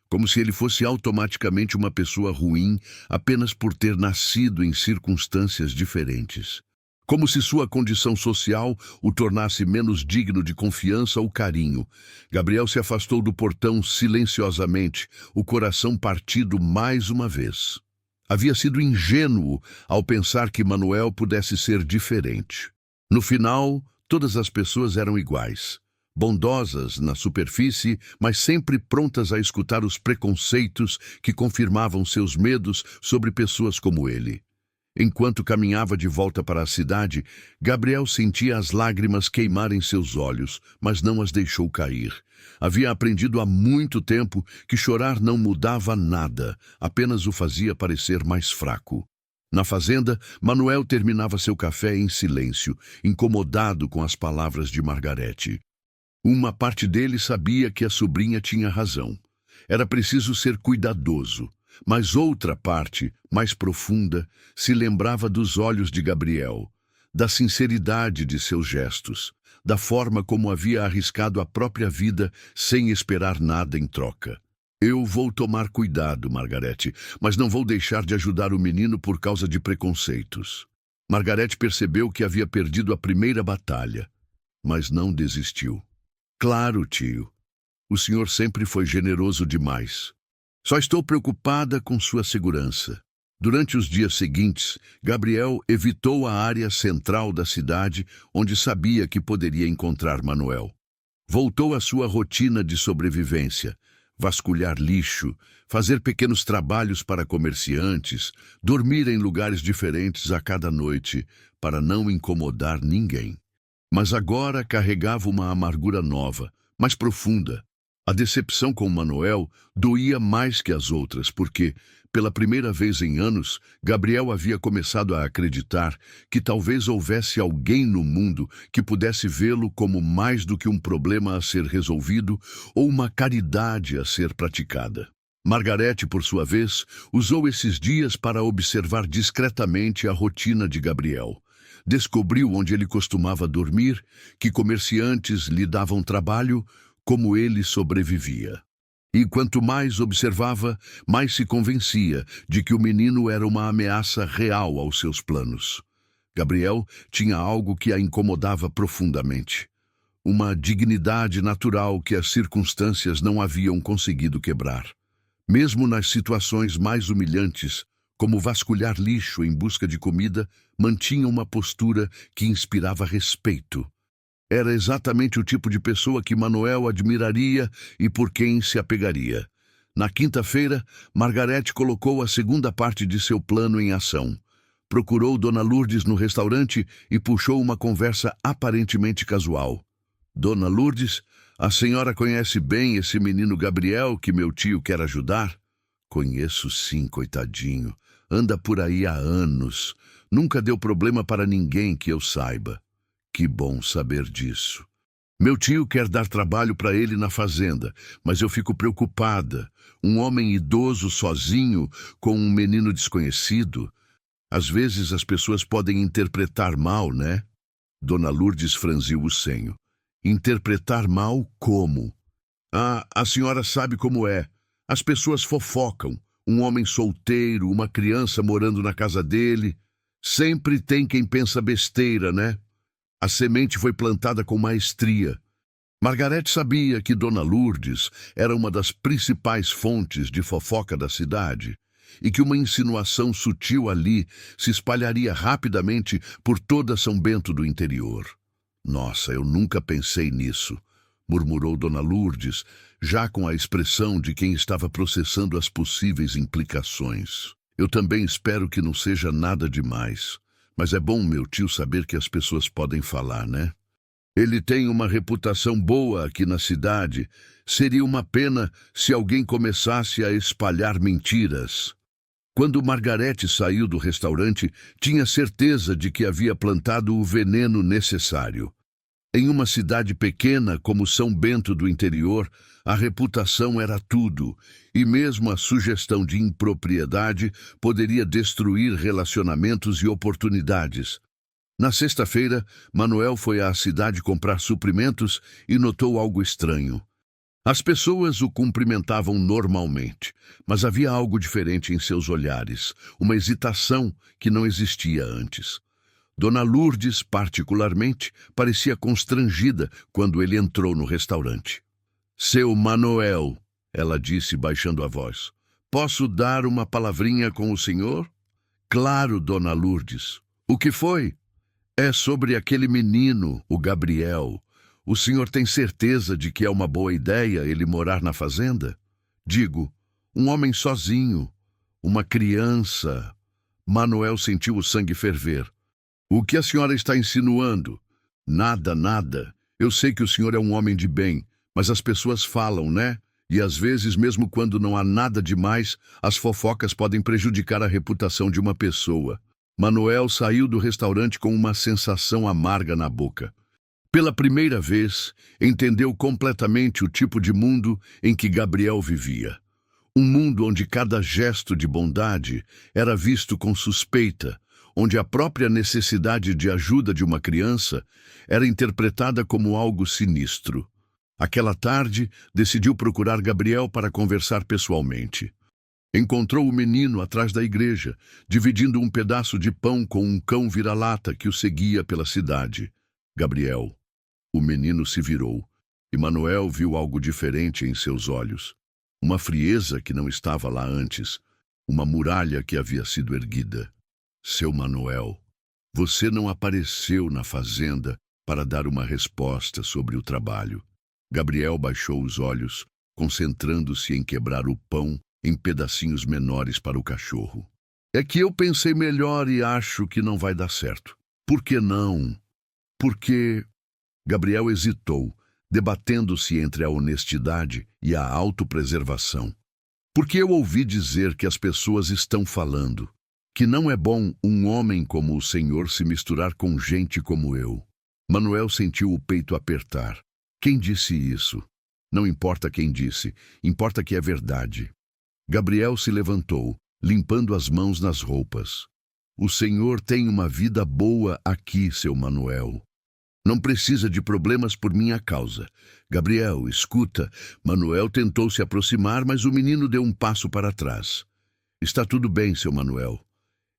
Como se ele fosse automaticamente uma pessoa ruim apenas por ter nascido em circunstâncias diferentes. Como se sua condição social o tornasse menos digno de confiança ou carinho. Gabriel se afastou do portão silenciosamente, o coração partido mais uma vez. Havia sido ingênuo ao pensar que Manuel pudesse ser diferente. No final, todas as pessoas eram iguais. Bondosas na superfície, mas sempre prontas a escutar os preconceitos que confirmavam seus medos sobre pessoas como ele. Enquanto caminhava de volta para a cidade, Gabriel sentia as lágrimas queimarem seus olhos, mas não as deixou cair. Havia aprendido há muito tempo que chorar não mudava nada, apenas o fazia parecer mais fraco. Na fazenda, Manuel terminava seu café em silêncio, incomodado com as palavras de Margarete. Uma parte dele sabia que a sobrinha tinha razão. Era preciso ser cuidadoso. Mas outra parte, mais profunda, se lembrava dos olhos de Gabriel, da sinceridade de seus gestos, da forma como havia arriscado a própria vida sem esperar nada em troca. Eu vou tomar cuidado, Margarete, mas não vou deixar de ajudar o menino por causa de preconceitos. Margarete percebeu que havia perdido a primeira batalha, mas não desistiu. Claro, tio. O senhor sempre foi generoso demais. Só estou preocupada com sua segurança. Durante os dias seguintes, Gabriel evitou a área central da cidade, onde sabia que poderia encontrar Manuel. Voltou à sua rotina de sobrevivência, vasculhar lixo, fazer pequenos trabalhos para comerciantes, dormir em lugares diferentes a cada noite, para não incomodar ninguém. Mas agora carregava uma amargura nova, mais profunda. A decepção com Manuel doía mais que as outras, porque, pela primeira vez em anos, Gabriel havia começado a acreditar que talvez houvesse alguém no mundo que pudesse vê-lo como mais do que um problema a ser resolvido ou uma caridade a ser praticada. Margarete, por sua vez, usou esses dias para observar discretamente a rotina de Gabriel. Descobriu onde ele costumava dormir, que comerciantes lhe davam trabalho, como ele sobrevivia. E quanto mais observava, mais se convencia de que o menino era uma ameaça real aos seus planos. Gabriel tinha algo que a incomodava profundamente. Uma dignidade natural que as circunstâncias não haviam conseguido quebrar. Mesmo nas situações mais humilhantes, como vasculhar lixo em busca de comida, mantinha uma postura que inspirava respeito. Era exatamente o tipo de pessoa que Manuel admiraria e por quem se apegaria. Na quinta-feira, Margarete colocou a segunda parte de seu plano em ação. Procurou Dona Lourdes no restaurante e puxou uma conversa aparentemente casual. Dona Lourdes, a senhora conhece bem esse menino Gabriel que meu tio quer ajudar? Conheço sim, coitadinho. Anda por aí há anos. Nunca deu problema para ninguém que eu saiba. Que bom saber disso. Meu tio quer dar trabalho para ele na fazenda, mas eu fico preocupada. Um homem idoso sozinho com um menino desconhecido. Às vezes as pessoas podem interpretar mal, né? Dona Lourdes franziu o senho. Interpretar mal como? Ah, a senhora sabe como é. As pessoas fofocam. Um homem solteiro, uma criança morando na casa dele. Sempre tem quem pensa besteira, né? A semente foi plantada com maestria. Margarete sabia que Dona Lourdes era uma das principais fontes de fofoca da cidade e que uma insinuação sutil ali se espalharia rapidamente por toda São Bento do interior. Nossa, eu nunca pensei nisso, murmurou Dona Lourdes, já com a expressão de quem estava processando as possíveis implicações. Eu também espero que não seja nada demais. Mas é bom meu tio saber que as pessoas podem falar, né? Ele tem uma reputação boa aqui na cidade. Seria uma pena se alguém começasse a espalhar mentiras. Quando Margarete saiu do restaurante, tinha certeza de que havia plantado o veneno necessário. Em uma cidade pequena como São Bento do interior, a reputação era tudo, e mesmo a sugestão de impropriedade poderia destruir relacionamentos e oportunidades. Na sexta-feira, Manuel foi à cidade comprar suprimentos e notou algo estranho. As pessoas o cumprimentavam normalmente, mas havia algo diferente em seus olhares, uma hesitação que não existia antes. Dona Lourdes, particularmente, parecia constrangida quando ele entrou no restaurante. Seu Manuel, ela disse baixando a voz, posso dar uma palavrinha com o senhor? Claro, Dona Lourdes. O que foi? É sobre aquele menino, o Gabriel. O senhor tem certeza de que é uma boa ideia ele morar na fazenda? Digo, um homem sozinho, uma criança. Manuel sentiu o sangue ferver. O que a senhora está insinuando? Nada, nada. Eu sei que o senhor é um homem de bem, mas as pessoas falam, né? E às vezes, mesmo quando não há nada demais, as fofocas podem prejudicar a reputação de uma pessoa. Manuel saiu do restaurante com uma sensação amarga na boca. Pela primeira vez, entendeu completamente o tipo de mundo em que Gabriel vivia. Um mundo onde cada gesto de bondade era visto com suspeita, onde a própria necessidade de ajuda de uma criança era interpretada como algo sinistro. Aquela tarde, decidiu procurar Gabriel para conversar pessoalmente. Encontrou o menino atrás da igreja, dividindo um pedaço de pão com um cão vira-lata que o seguia pela cidade. Gabriel. O menino se virou, e Manuel viu algo diferente em seus olhos. Uma frieza que não estava lá antes, uma muralha que havia sido erguida. Seu Manuel, você não apareceu na fazenda para dar uma resposta sobre o trabalho. Gabriel baixou os olhos, concentrando-se em quebrar o pão em pedacinhos menores para o cachorro. É que eu pensei melhor e acho que não vai dar certo. Por que não? Porque... Gabriel hesitou, debatendo-se entre a honestidade e a autopreservação. Porque eu ouvi dizer que as pessoas estão falando que não é bom um homem como o Senhor se misturar com gente como eu. Manuel sentiu o peito apertar. Quem disse isso? Não importa quem disse, importa que é verdade. Gabriel se levantou, limpando as mãos nas roupas. O Senhor tem uma vida boa aqui, seu Manuel. Não precisa de problemas por minha causa. Gabriel, escuta. Manuel tentou se aproximar, mas o menino deu um passo para trás. Está tudo bem, seu Manuel.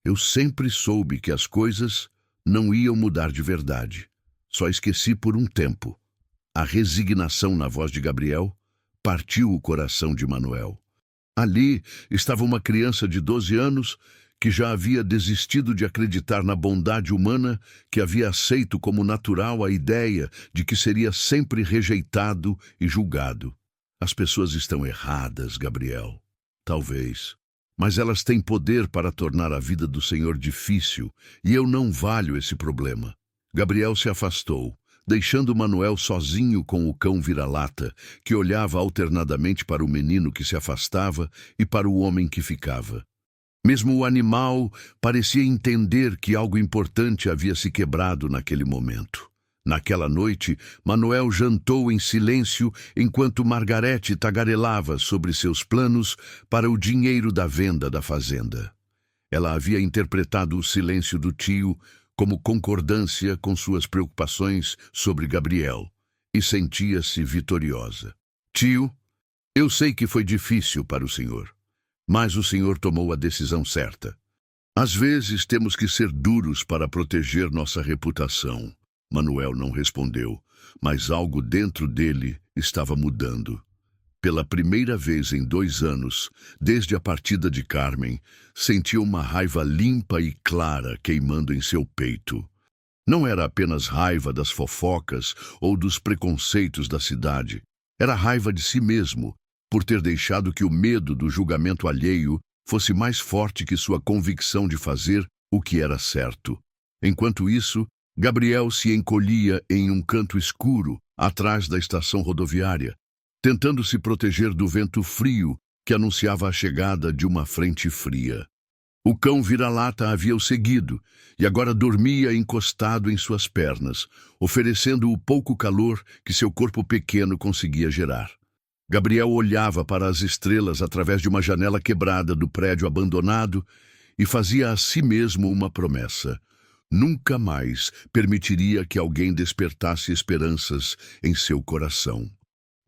Eu sempre soube que as coisas não iam mudar de verdade. Só esqueci por um tempo. A resignação na voz de Gabriel partiu o coração de Manuel. Ali estava uma criança de 12 anos que já havia desistido de acreditar na bondade humana, que havia aceito como natural a ideia de que seria sempre rejeitado e julgado. As pessoas estão erradas, Gabriel. Talvez. Mas elas têm poder para tornar a vida do Senhor difícil, e eu não valho esse problema. Gabriel se afastou, deixando Manuel sozinho com o cão vira-lata, que olhava alternadamente para o menino que se afastava e para o homem que ficava. Mesmo o animal parecia entender que algo importante havia se quebrado naquele momento. Naquela noite, Manuel jantou em silêncio enquanto Margarete tagarelava sobre seus planos para o dinheiro da venda da fazenda. Ela havia interpretado o silêncio do tio como concordância com suas preocupações sobre Gabriel, e sentia-se vitoriosa. Tio, eu sei que foi difícil para o senhor, mas o senhor tomou a decisão certa. Às vezes temos que ser duros para proteger nossa reputação. Manuel não respondeu, mas algo dentro dele estava mudando. Pela primeira vez em 2 anos, desde a partida de Carmen, sentiu uma raiva limpa e clara queimando em seu peito. Não era apenas raiva das fofocas ou dos preconceitos da cidade. Era raiva de si mesmo, por ter deixado que o medo do julgamento alheio fosse mais forte que sua convicção de fazer o que era certo. Enquanto isso, Gabriel se encolhia em um canto escuro, atrás da estação rodoviária, tentando se proteger do vento frio que anunciava a chegada de uma frente fria. O cão vira-lata havia o seguido e agora dormia encostado em suas pernas, oferecendo o pouco calor que seu corpo pequeno conseguia gerar. Gabriel olhava para as estrelas através de uma janela quebrada do prédio abandonado e fazia a si mesmo uma promessa. Nunca mais permitiria que alguém despertasse esperanças em seu coração.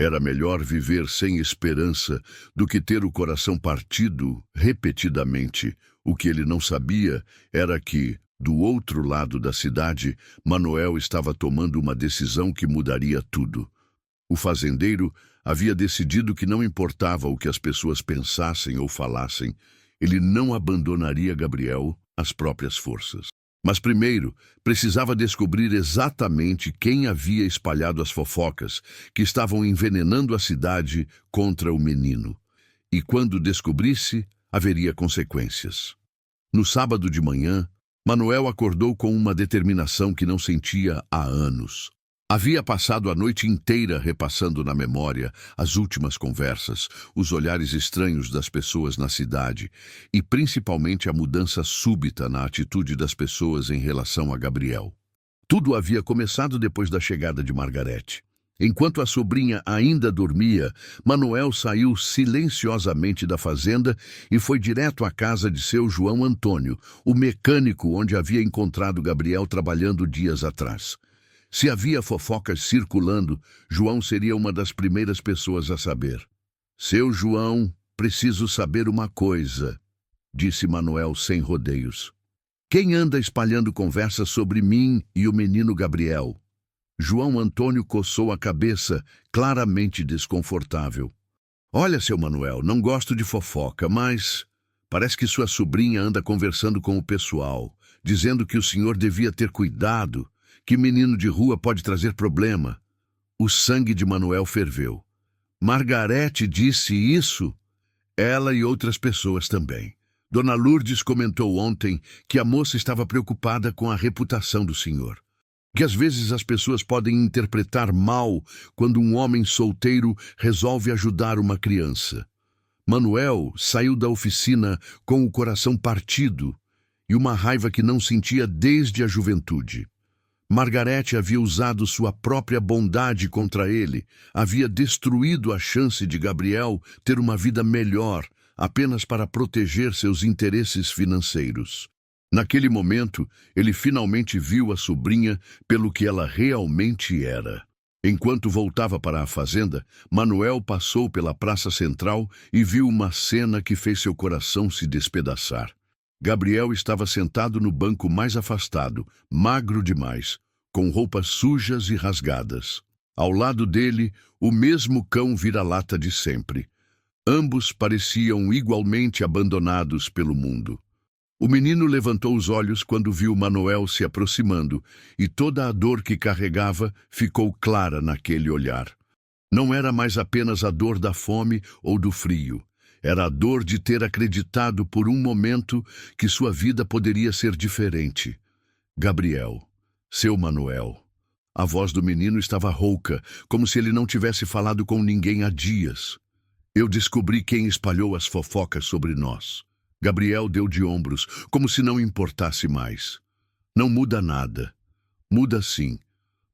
Era melhor viver sem esperança do que ter o coração partido repetidamente. O que ele não sabia era que, do outro lado da cidade, Manuel estava tomando uma decisão que mudaria tudo. O fazendeiro havia decidido que não importava o que as pessoas pensassem ou falassem, ele não abandonaria Gabriel às próprias forças. Mas primeiro, precisava descobrir exatamente quem havia espalhado as fofocas que estavam envenenando a cidade contra o menino. E quando descobrisse, haveria consequências. No sábado de manhã, Manuel acordou com uma determinação que não sentia há anos. Havia passado a noite inteira repassando na memória as últimas conversas, os olhares estranhos das pessoas na cidade e principalmente a mudança súbita na atitude das pessoas em relação a Gabriel. Tudo havia começado depois da chegada de Margarete. Enquanto a sobrinha ainda dormia, Manuel saiu silenciosamente da fazenda e foi direto à casa de seu João Antônio, o mecânico onde havia encontrado Gabriel trabalhando dias atrás. Se havia fofocas circulando, João seria uma das primeiras pessoas a saber. Seu João, preciso saber uma coisa, disse Manuel sem rodeios. Quem anda espalhando conversas sobre mim e o menino Gabriel? João Antônio coçou a cabeça, claramente desconfortável. Olha, seu Manuel, não gosto de fofoca, mas parece que sua sobrinha anda conversando com o pessoal, dizendo que o senhor devia ter cuidado, que menino de rua pode trazer problema. O sangue de Manuel ferveu. Margarete disse isso? Ela e outras pessoas também. Dona Lourdes comentou ontem que a moça estava preocupada com a reputação do senhor. Que às vezes as pessoas podem interpretar mal quando um homem solteiro resolve ajudar uma criança. Manuel saiu da oficina com o coração partido e uma raiva que não sentia desde a juventude. Margarete havia usado sua própria bondade contra ele, havia destruído a chance de Gabriel ter uma vida melhor, apenas para proteger seus interesses financeiros. Naquele momento, ele finalmente viu a sobrinha pelo que ela realmente era. Enquanto voltava para a fazenda, Manuel passou pela praça central e viu uma cena que fez seu coração se despedaçar. Gabriel estava sentado no banco mais afastado, magro demais, com roupas sujas e rasgadas. Ao lado dele, o mesmo cão vira-lata de sempre. Ambos pareciam igualmente abandonados pelo mundo. O menino levantou os olhos quando viu Manuel se aproximando, e toda a dor que carregava ficou clara naquele olhar. Não era mais apenas a dor da fome ou do frio. Era a dor de ter acreditado por um momento que sua vida poderia ser diferente. Gabriel, seu Manuel. A voz do menino estava rouca, como se ele não tivesse falado com ninguém há dias. Eu descobri quem espalhou as fofocas sobre nós. Gabriel deu de ombros, como se não importasse mais. Não muda nada. Muda sim,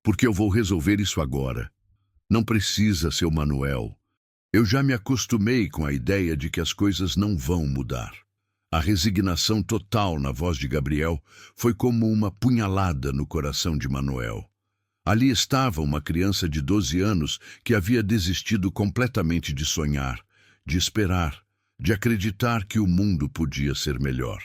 porque eu vou resolver isso agora. Não precisa, seu Manuel. Eu já me acostumei com a ideia de que as coisas não vão mudar. A resignação total na voz de Gabriel foi como uma punhalada no coração de Manuel. Ali estava uma criança de 12 anos que havia desistido completamente de sonhar, de esperar, de acreditar que o mundo podia ser melhor.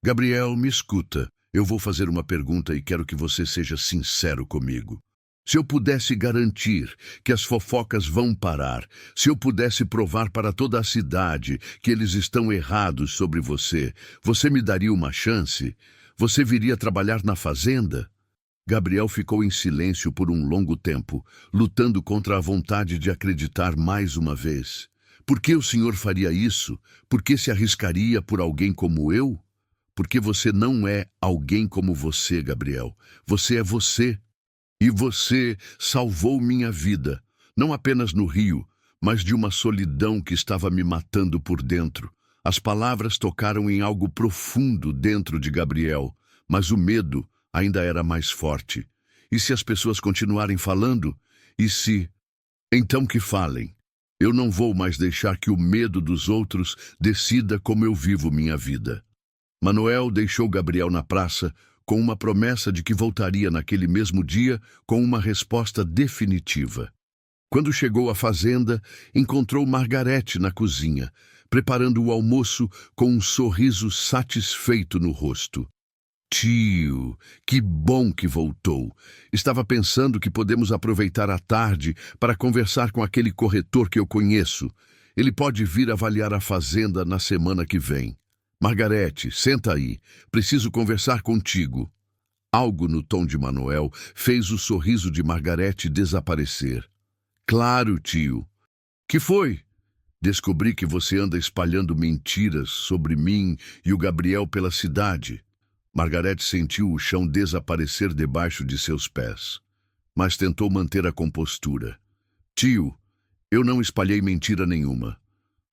Gabriel, me escuta. Eu vou fazer uma pergunta e quero que você seja sincero comigo. Se eu pudesse garantir que as fofocas vão parar, se eu pudesse provar para toda a cidade que eles estão errados sobre você, você me daria uma chance? Você viria trabalhar na fazenda? Gabriel ficou em silêncio por um longo tempo, lutando contra a vontade de acreditar mais uma vez. Por que o senhor faria isso? Por que se arriscaria por alguém como eu? Porque você não é alguém como você, Gabriel. Você é você. E você salvou minha vida, não apenas no rio, mas de uma solidão que estava me matando por dentro. As palavras tocaram em algo profundo dentro de Gabriel, mas o medo ainda era mais forte. E se as pessoas continuarem falando? E se? Então que falem. Eu não vou mais deixar que o medo dos outros decida como eu vivo minha vida. Manuel deixou Gabriel na praça com uma promessa de que voltaria naquele mesmo dia com uma resposta definitiva. Quando chegou à fazenda, encontrou Margarete na cozinha, preparando o almoço com um sorriso satisfeito no rosto. Tio, que bom que voltou. Estava pensando que podemos aproveitar a tarde para conversar com aquele corretor que eu conheço. Ele pode vir avaliar a fazenda na semana que vem. Margarete, senta aí. Preciso conversar contigo. Algo no tom de Manuel fez o sorriso de Margarete desaparecer. Claro, tio. Que foi? Descobri que você anda espalhando mentiras sobre mim e o Gabriel pela cidade. Margarete sentiu o chão desaparecer debaixo de seus pés, mas tentou manter a compostura. Tio, eu não espalhei mentira nenhuma.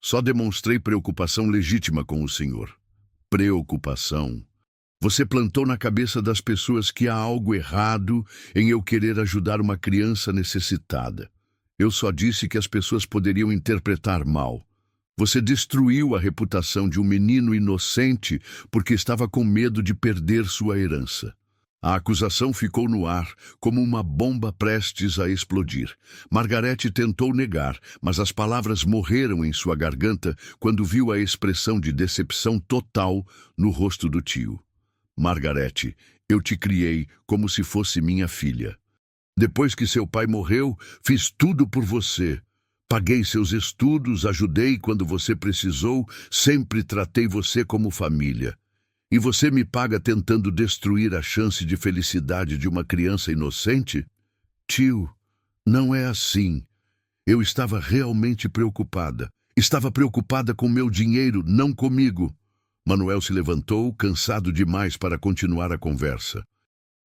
Só demonstrei preocupação legítima com o senhor. Preocupação? Você plantou na cabeça das pessoas que há algo errado em eu querer ajudar uma criança necessitada. Eu só disse que as pessoas poderiam interpretar mal. Você destruiu a reputação de um menino inocente porque estava com medo de perder sua herança. A acusação ficou no ar, como uma bomba prestes a explodir. Margarete tentou negar, mas as palavras morreram em sua garganta quando viu a expressão de decepção total no rosto do tio. Margarete, eu te criei como se fosse minha filha. Depois que seu pai morreu, fiz tudo por você. Paguei seus estudos, ajudei quando você precisou, sempre tratei você como família. E você me paga tentando destruir a chance de felicidade de uma criança inocente? Tio, não é assim. Eu estava realmente preocupada. Estava preocupada com meu dinheiro, não comigo. Manuel se levantou, cansado demais para continuar a conversa.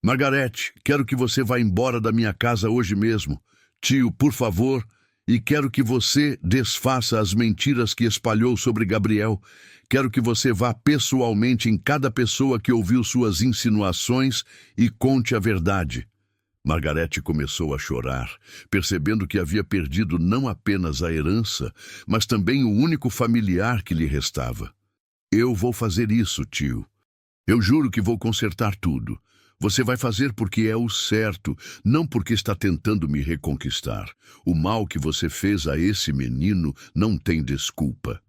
Margarete, quero que você vá embora da minha casa hoje mesmo. Tio, por favor, e quero que você desfaça as mentiras que espalhou sobre Gabriel. Quero que você vá pessoalmente em cada pessoa que ouviu suas insinuações e conte a verdade. Margarete começou a chorar, percebendo que havia perdido não apenas a herança, mas também o único familiar que lhe restava. Eu vou fazer isso, tio. Eu juro que vou consertar tudo. Você vai fazer porque é o certo, não porque está tentando me reconquistar. O mal que você fez a esse menino não tem desculpa.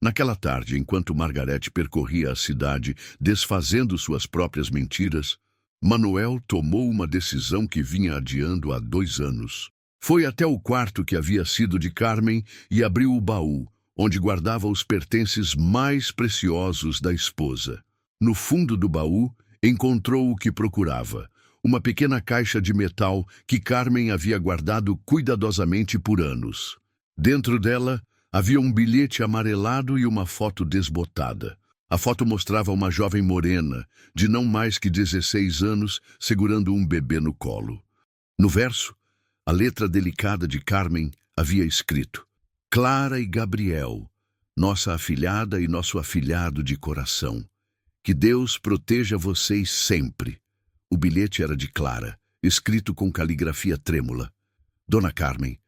Naquela tarde, enquanto Margarete percorria a cidade, desfazendo suas próprias mentiras, Manuel tomou uma decisão que vinha adiando há 2 anos. Foi até o quarto que havia sido de Carmen e abriu o baú, onde guardava os pertences mais preciosos da esposa. No fundo do baú, encontrou o que procurava, uma pequena caixa de metal que Carmen havia guardado cuidadosamente por anos. Dentro dela, havia um bilhete amarelado e uma foto desbotada. A foto mostrava uma jovem morena, de não mais que 16 anos, segurando um bebê no colo. No verso, a letra delicada de Carmen havia escrito: Clara e Gabriel, nossa afilhada e nosso afilhado de coração. Que Deus proteja vocês sempre. O bilhete era de Clara, escrito com caligrafia trêmula. Dona Carmen,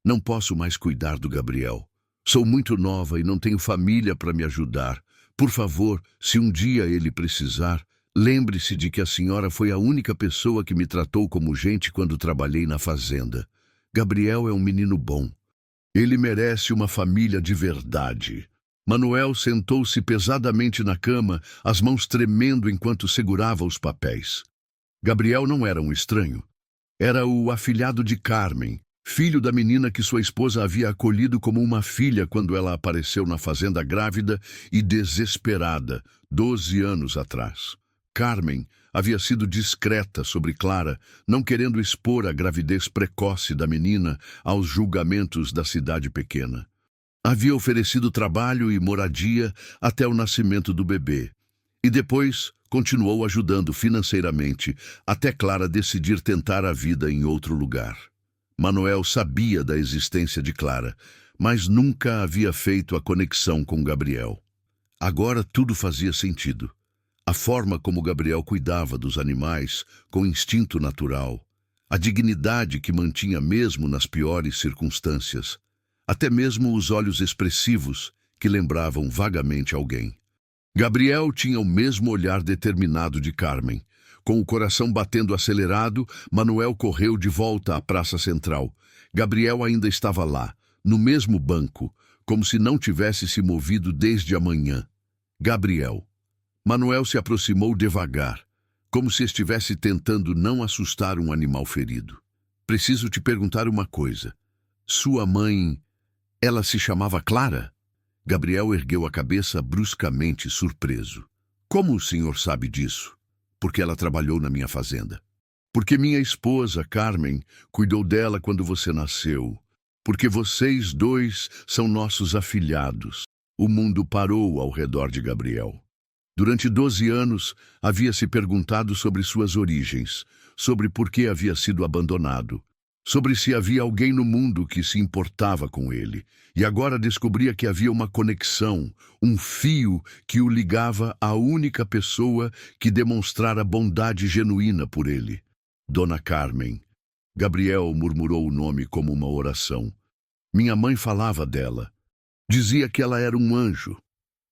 não posso mais cuidar do Gabriel. Sou muito nova e não tenho família para me ajudar. Por favor, se um dia ele precisar, lembre-se de que a senhora foi a única pessoa que me tratou como gente quando trabalhei na fazenda. Gabriel é um menino bom. Ele merece uma família de verdade. Manuel sentou-se pesadamente na cama, as mãos tremendo enquanto segurava os papéis. Gabriel não era um estranho. Era o afilhado de Carmen, filho da menina que sua esposa havia acolhido como uma filha quando ela apareceu na fazenda grávida e desesperada, 12 anos atrás. Carmen havia sido discreta sobre Clara, não querendo expor a gravidez precoce da menina aos julgamentos da cidade pequena. Havia oferecido trabalho e moradia até o nascimento do bebê, e depois continuou ajudando financeiramente até Clara decidir tentar a vida em outro lugar. Manuel sabia da existência de Clara, mas nunca havia feito a conexão com Gabriel. Agora tudo fazia sentido. A forma como Gabriel cuidava dos animais, com instinto natural, a dignidade que mantinha mesmo nas piores circunstâncias, até mesmo os olhos expressivos que lembravam vagamente alguém. Gabriel tinha o mesmo olhar determinado de Carmen. Com o coração batendo acelerado, Manuel correu de volta à praça central. Gabriel ainda estava lá, no mesmo banco, como se não tivesse se movido desde a manhã. Gabriel. Manuel se aproximou devagar, como se estivesse tentando não assustar um animal ferido. Preciso te perguntar uma coisa. Sua mãe, ela se chamava Clara? Gabriel ergueu a cabeça bruscamente, surpreso. Como o senhor sabe disso? Porque ela trabalhou na minha fazenda. Porque minha esposa, Carmen, cuidou dela quando você nasceu. Porque vocês dois são nossos afilhados. O mundo parou ao redor de Gabriel. Durante 12 anos, havia se perguntado sobre suas origens, sobre por que havia sido abandonado, sobre se havia alguém no mundo que se importava com ele, e agora descobria que havia uma conexão, um fio que o ligava à única pessoa que demonstrara bondade genuína por ele. Dona Carmen. Gabriel murmurou o nome como uma oração. Minha mãe falava dela. Dizia que ela era um anjo.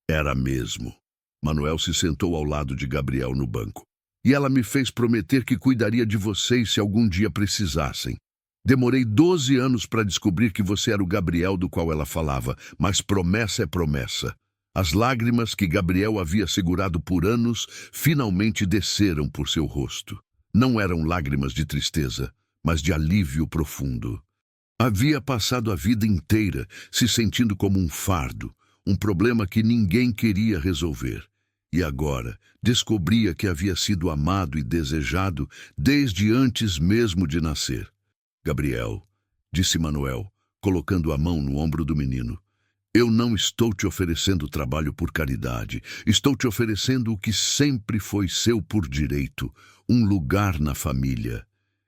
Era mesmo. Manuel se sentou ao lado de Gabriel no banco. E ela me fez prometer que cuidaria de vocês se algum dia precisassem. Demorei 12 anos para descobrir que você era o Gabriel do qual ela falava, mas promessa é promessa. As lágrimas que Gabriel havia segurado por anos finalmente desceram por seu rosto. Não eram lágrimas de tristeza, mas de alívio profundo. Havia passado a vida inteira se sentindo como um fardo, um problema que ninguém queria resolver. E agora descobria que havia sido amado e desejado desde antes mesmo de nascer. Gabriel, disse Manuel, colocando a mão no ombro do menino, eu não estou te oferecendo trabalho por caridade. Estou te oferecendo o que sempre foi seu por direito, um lugar na família.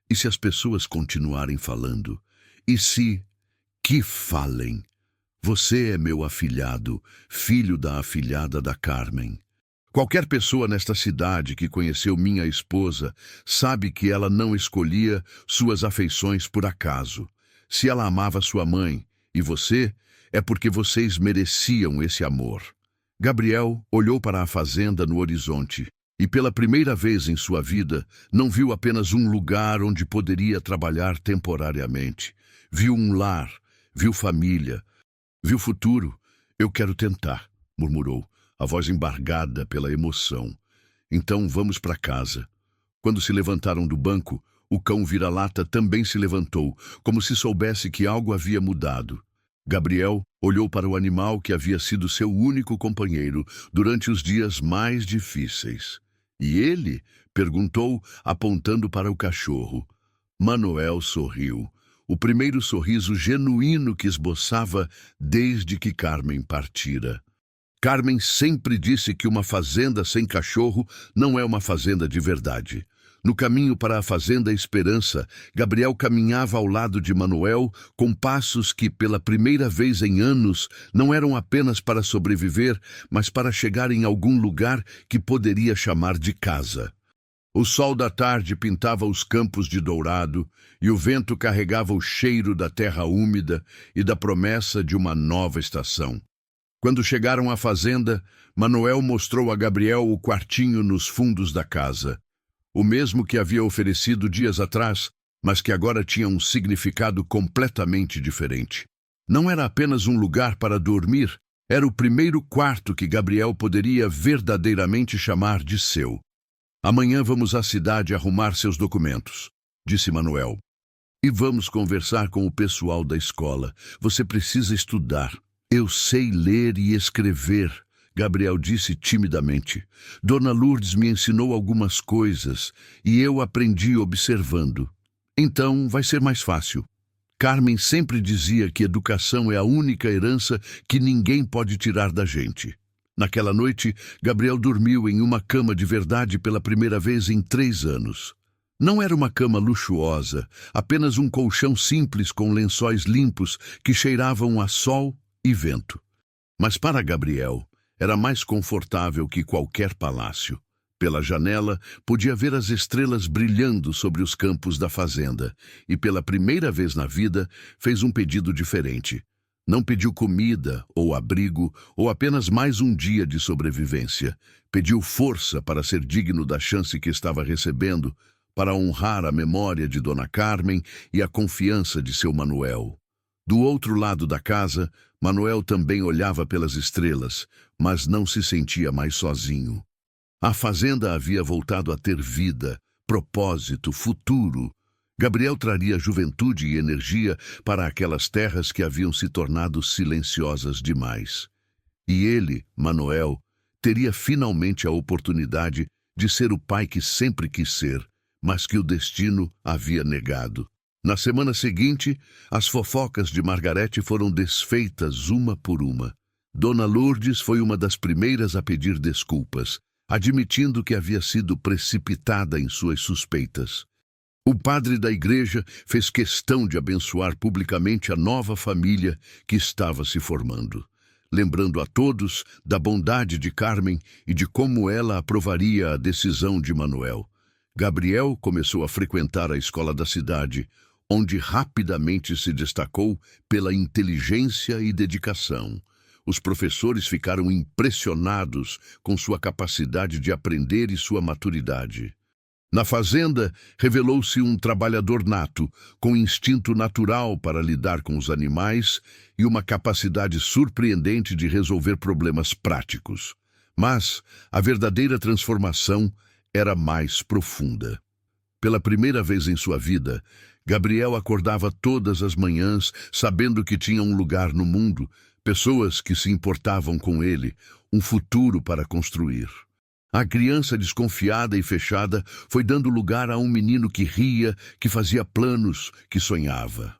E se as pessoas continuarem falando? E se... Que falem. Você é meu afilhado, filho da afilhada da Carmen. Qualquer pessoa nesta cidade que conheceu minha esposa sabe que ela não escolhia suas afeições por acaso. Se ela amava sua mãe e você, é porque vocês mereciam esse amor. Gabriel olhou para a fazenda no horizonte e, pela primeira vez em sua vida, não viu apenas um lugar onde poderia trabalhar temporariamente. Viu um lar, viu família, viu futuro. Eu quero tentar, murmurou, a voz embargada pela emoção. Então vamos para casa. Quando se levantaram do banco, o cão vira-lata também se levantou, como se soubesse que algo havia mudado. Gabriel olhou para o animal que havia sido seu único companheiro durante os dias mais difíceis. E ele? Perguntou, apontando para o cachorro. Manuel sorriu, o primeiro sorriso genuíno que esboçava desde que Carmen partira. Carmen sempre disse que uma fazenda sem cachorro não é uma fazenda de verdade. No caminho para a Fazenda Esperança, Gabriel caminhava ao lado de Manuel com passos que, pela primeira vez em anos, não eram apenas para sobreviver, mas para chegar em algum lugar que poderia chamar de casa. O sol da tarde pintava os campos de dourado e o vento carregava o cheiro da terra úmida e da promessa de uma nova estação. Quando chegaram à fazenda, Manuel mostrou a Gabriel o quartinho nos fundos da casa. O mesmo que havia oferecido dias atrás, mas que agora tinha um significado completamente diferente. Não era apenas um lugar para dormir, era o primeiro quarto que Gabriel poderia verdadeiramente chamar de seu. Amanhã vamos à cidade arrumar seus documentos, disse Manuel. E vamos conversar com o pessoal da escola. Você precisa estudar. Eu sei ler e escrever, Gabriel disse timidamente. Dona Lourdes me ensinou algumas coisas e eu aprendi observando. Então vai ser mais fácil. Carmen sempre dizia que educação é a única herança que ninguém pode tirar da gente. Naquela noite, Gabriel dormiu em uma cama de verdade pela primeira vez em 3 anos. Não era uma cama luxuosa, apenas um colchão simples com lençóis limpos que cheiravam a sol e vento. Mas para Gabriel, era mais confortável que qualquer palácio. Pela janela, podia ver as estrelas brilhando sobre os campos da fazenda, e pela primeira vez na vida, fez um pedido diferente. Não pediu comida ou abrigo ou apenas mais um dia de sobrevivência. Pediu força para ser digno da chance que estava recebendo, para honrar a memória de Dona Carmen e a confiança de seu Manuel. Do outro lado da casa, Manuel também olhava pelas estrelas, mas não se sentia mais sozinho. A fazenda havia voltado a ter vida, propósito, futuro. Gabriel traria juventude e energia para aquelas terras que haviam se tornado silenciosas demais. E ele, Manuel, teria finalmente a oportunidade de ser o pai que sempre quis ser, mas que o destino havia negado. Na semana seguinte, as fofocas de Margarete foram desfeitas uma por uma. Dona Lourdes foi uma das primeiras a pedir desculpas, admitindo que havia sido precipitada em suas suspeitas. O padre da igreja fez questão de abençoar publicamente a nova família que estava se formando, lembrando a todos da bondade de Carmen e de como ela aprovaria a decisão de Manuel. Gabriel começou a frequentar a escola da cidade, onde rapidamente se destacou pela inteligência e dedicação. Os professores ficaram impressionados com sua capacidade de aprender e sua maturidade. Na fazenda, revelou-se um trabalhador nato, com instinto natural para lidar com os animais e uma capacidade surpreendente de resolver problemas práticos. Mas a verdadeira transformação era mais profunda. Pela primeira vez em sua vida, Gabriel acordava todas as manhãs sabendo que tinha um lugar no mundo, pessoas que se importavam com ele, um futuro para construir. A criança desconfiada e fechada foi dando lugar a um menino que ria, que fazia planos, que sonhava.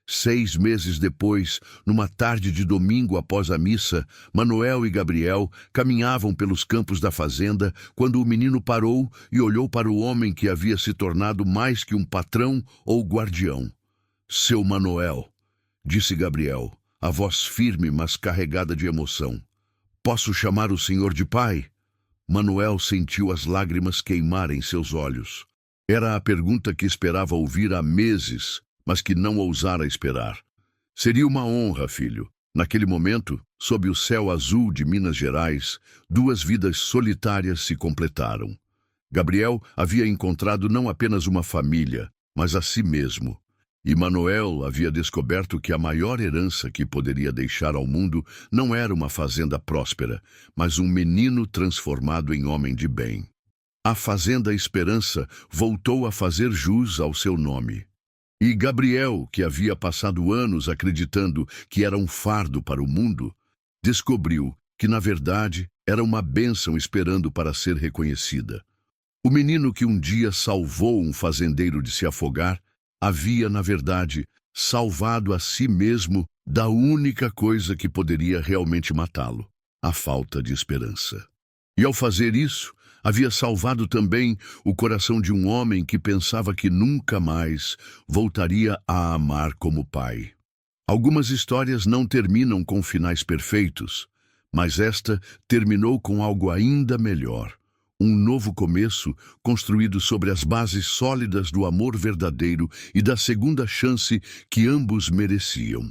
6 meses depois, numa tarde de domingo após a missa, Manuel e Gabriel caminhavam pelos campos da fazenda quando o menino parou e olhou para o homem que havia se tornado mais que um patrão ou guardião. "Seu Manuel", disse Gabriel, a voz firme mas carregada de emoção. "Posso chamar o senhor de pai?" Manuel sentiu as lágrimas queimarem seus olhos. Era a pergunta que esperava ouvir há meses, mas que não ousara esperar. "Seria uma honra, filho." Naquele momento, sob o céu azul de Minas Gerais, 2 vidas solitárias se completaram. Gabriel havia encontrado não apenas uma família, mas a si mesmo. E Manuel havia descoberto que a maior herança que poderia deixar ao mundo não era uma fazenda próspera, mas um menino transformado em homem de bem. A Fazenda Esperança voltou a fazer jus ao seu nome. E Gabriel, que havia passado anos acreditando que era um fardo para o mundo, descobriu que, na verdade, era uma bênção esperando para ser reconhecida. O menino que um dia salvou um fazendeiro de se afogar havia, na verdade, salvado a si mesmo da única coisa que poderia realmente matá-lo, a falta de esperança. E ao fazer isso, havia salvado também o coração de um homem que pensava que nunca mais voltaria a amar como pai. Algumas histórias não terminam com finais perfeitos, mas esta terminou com algo ainda melhor. Um novo começo construído sobre as bases sólidas do amor verdadeiro e da segunda chance que ambos mereciam.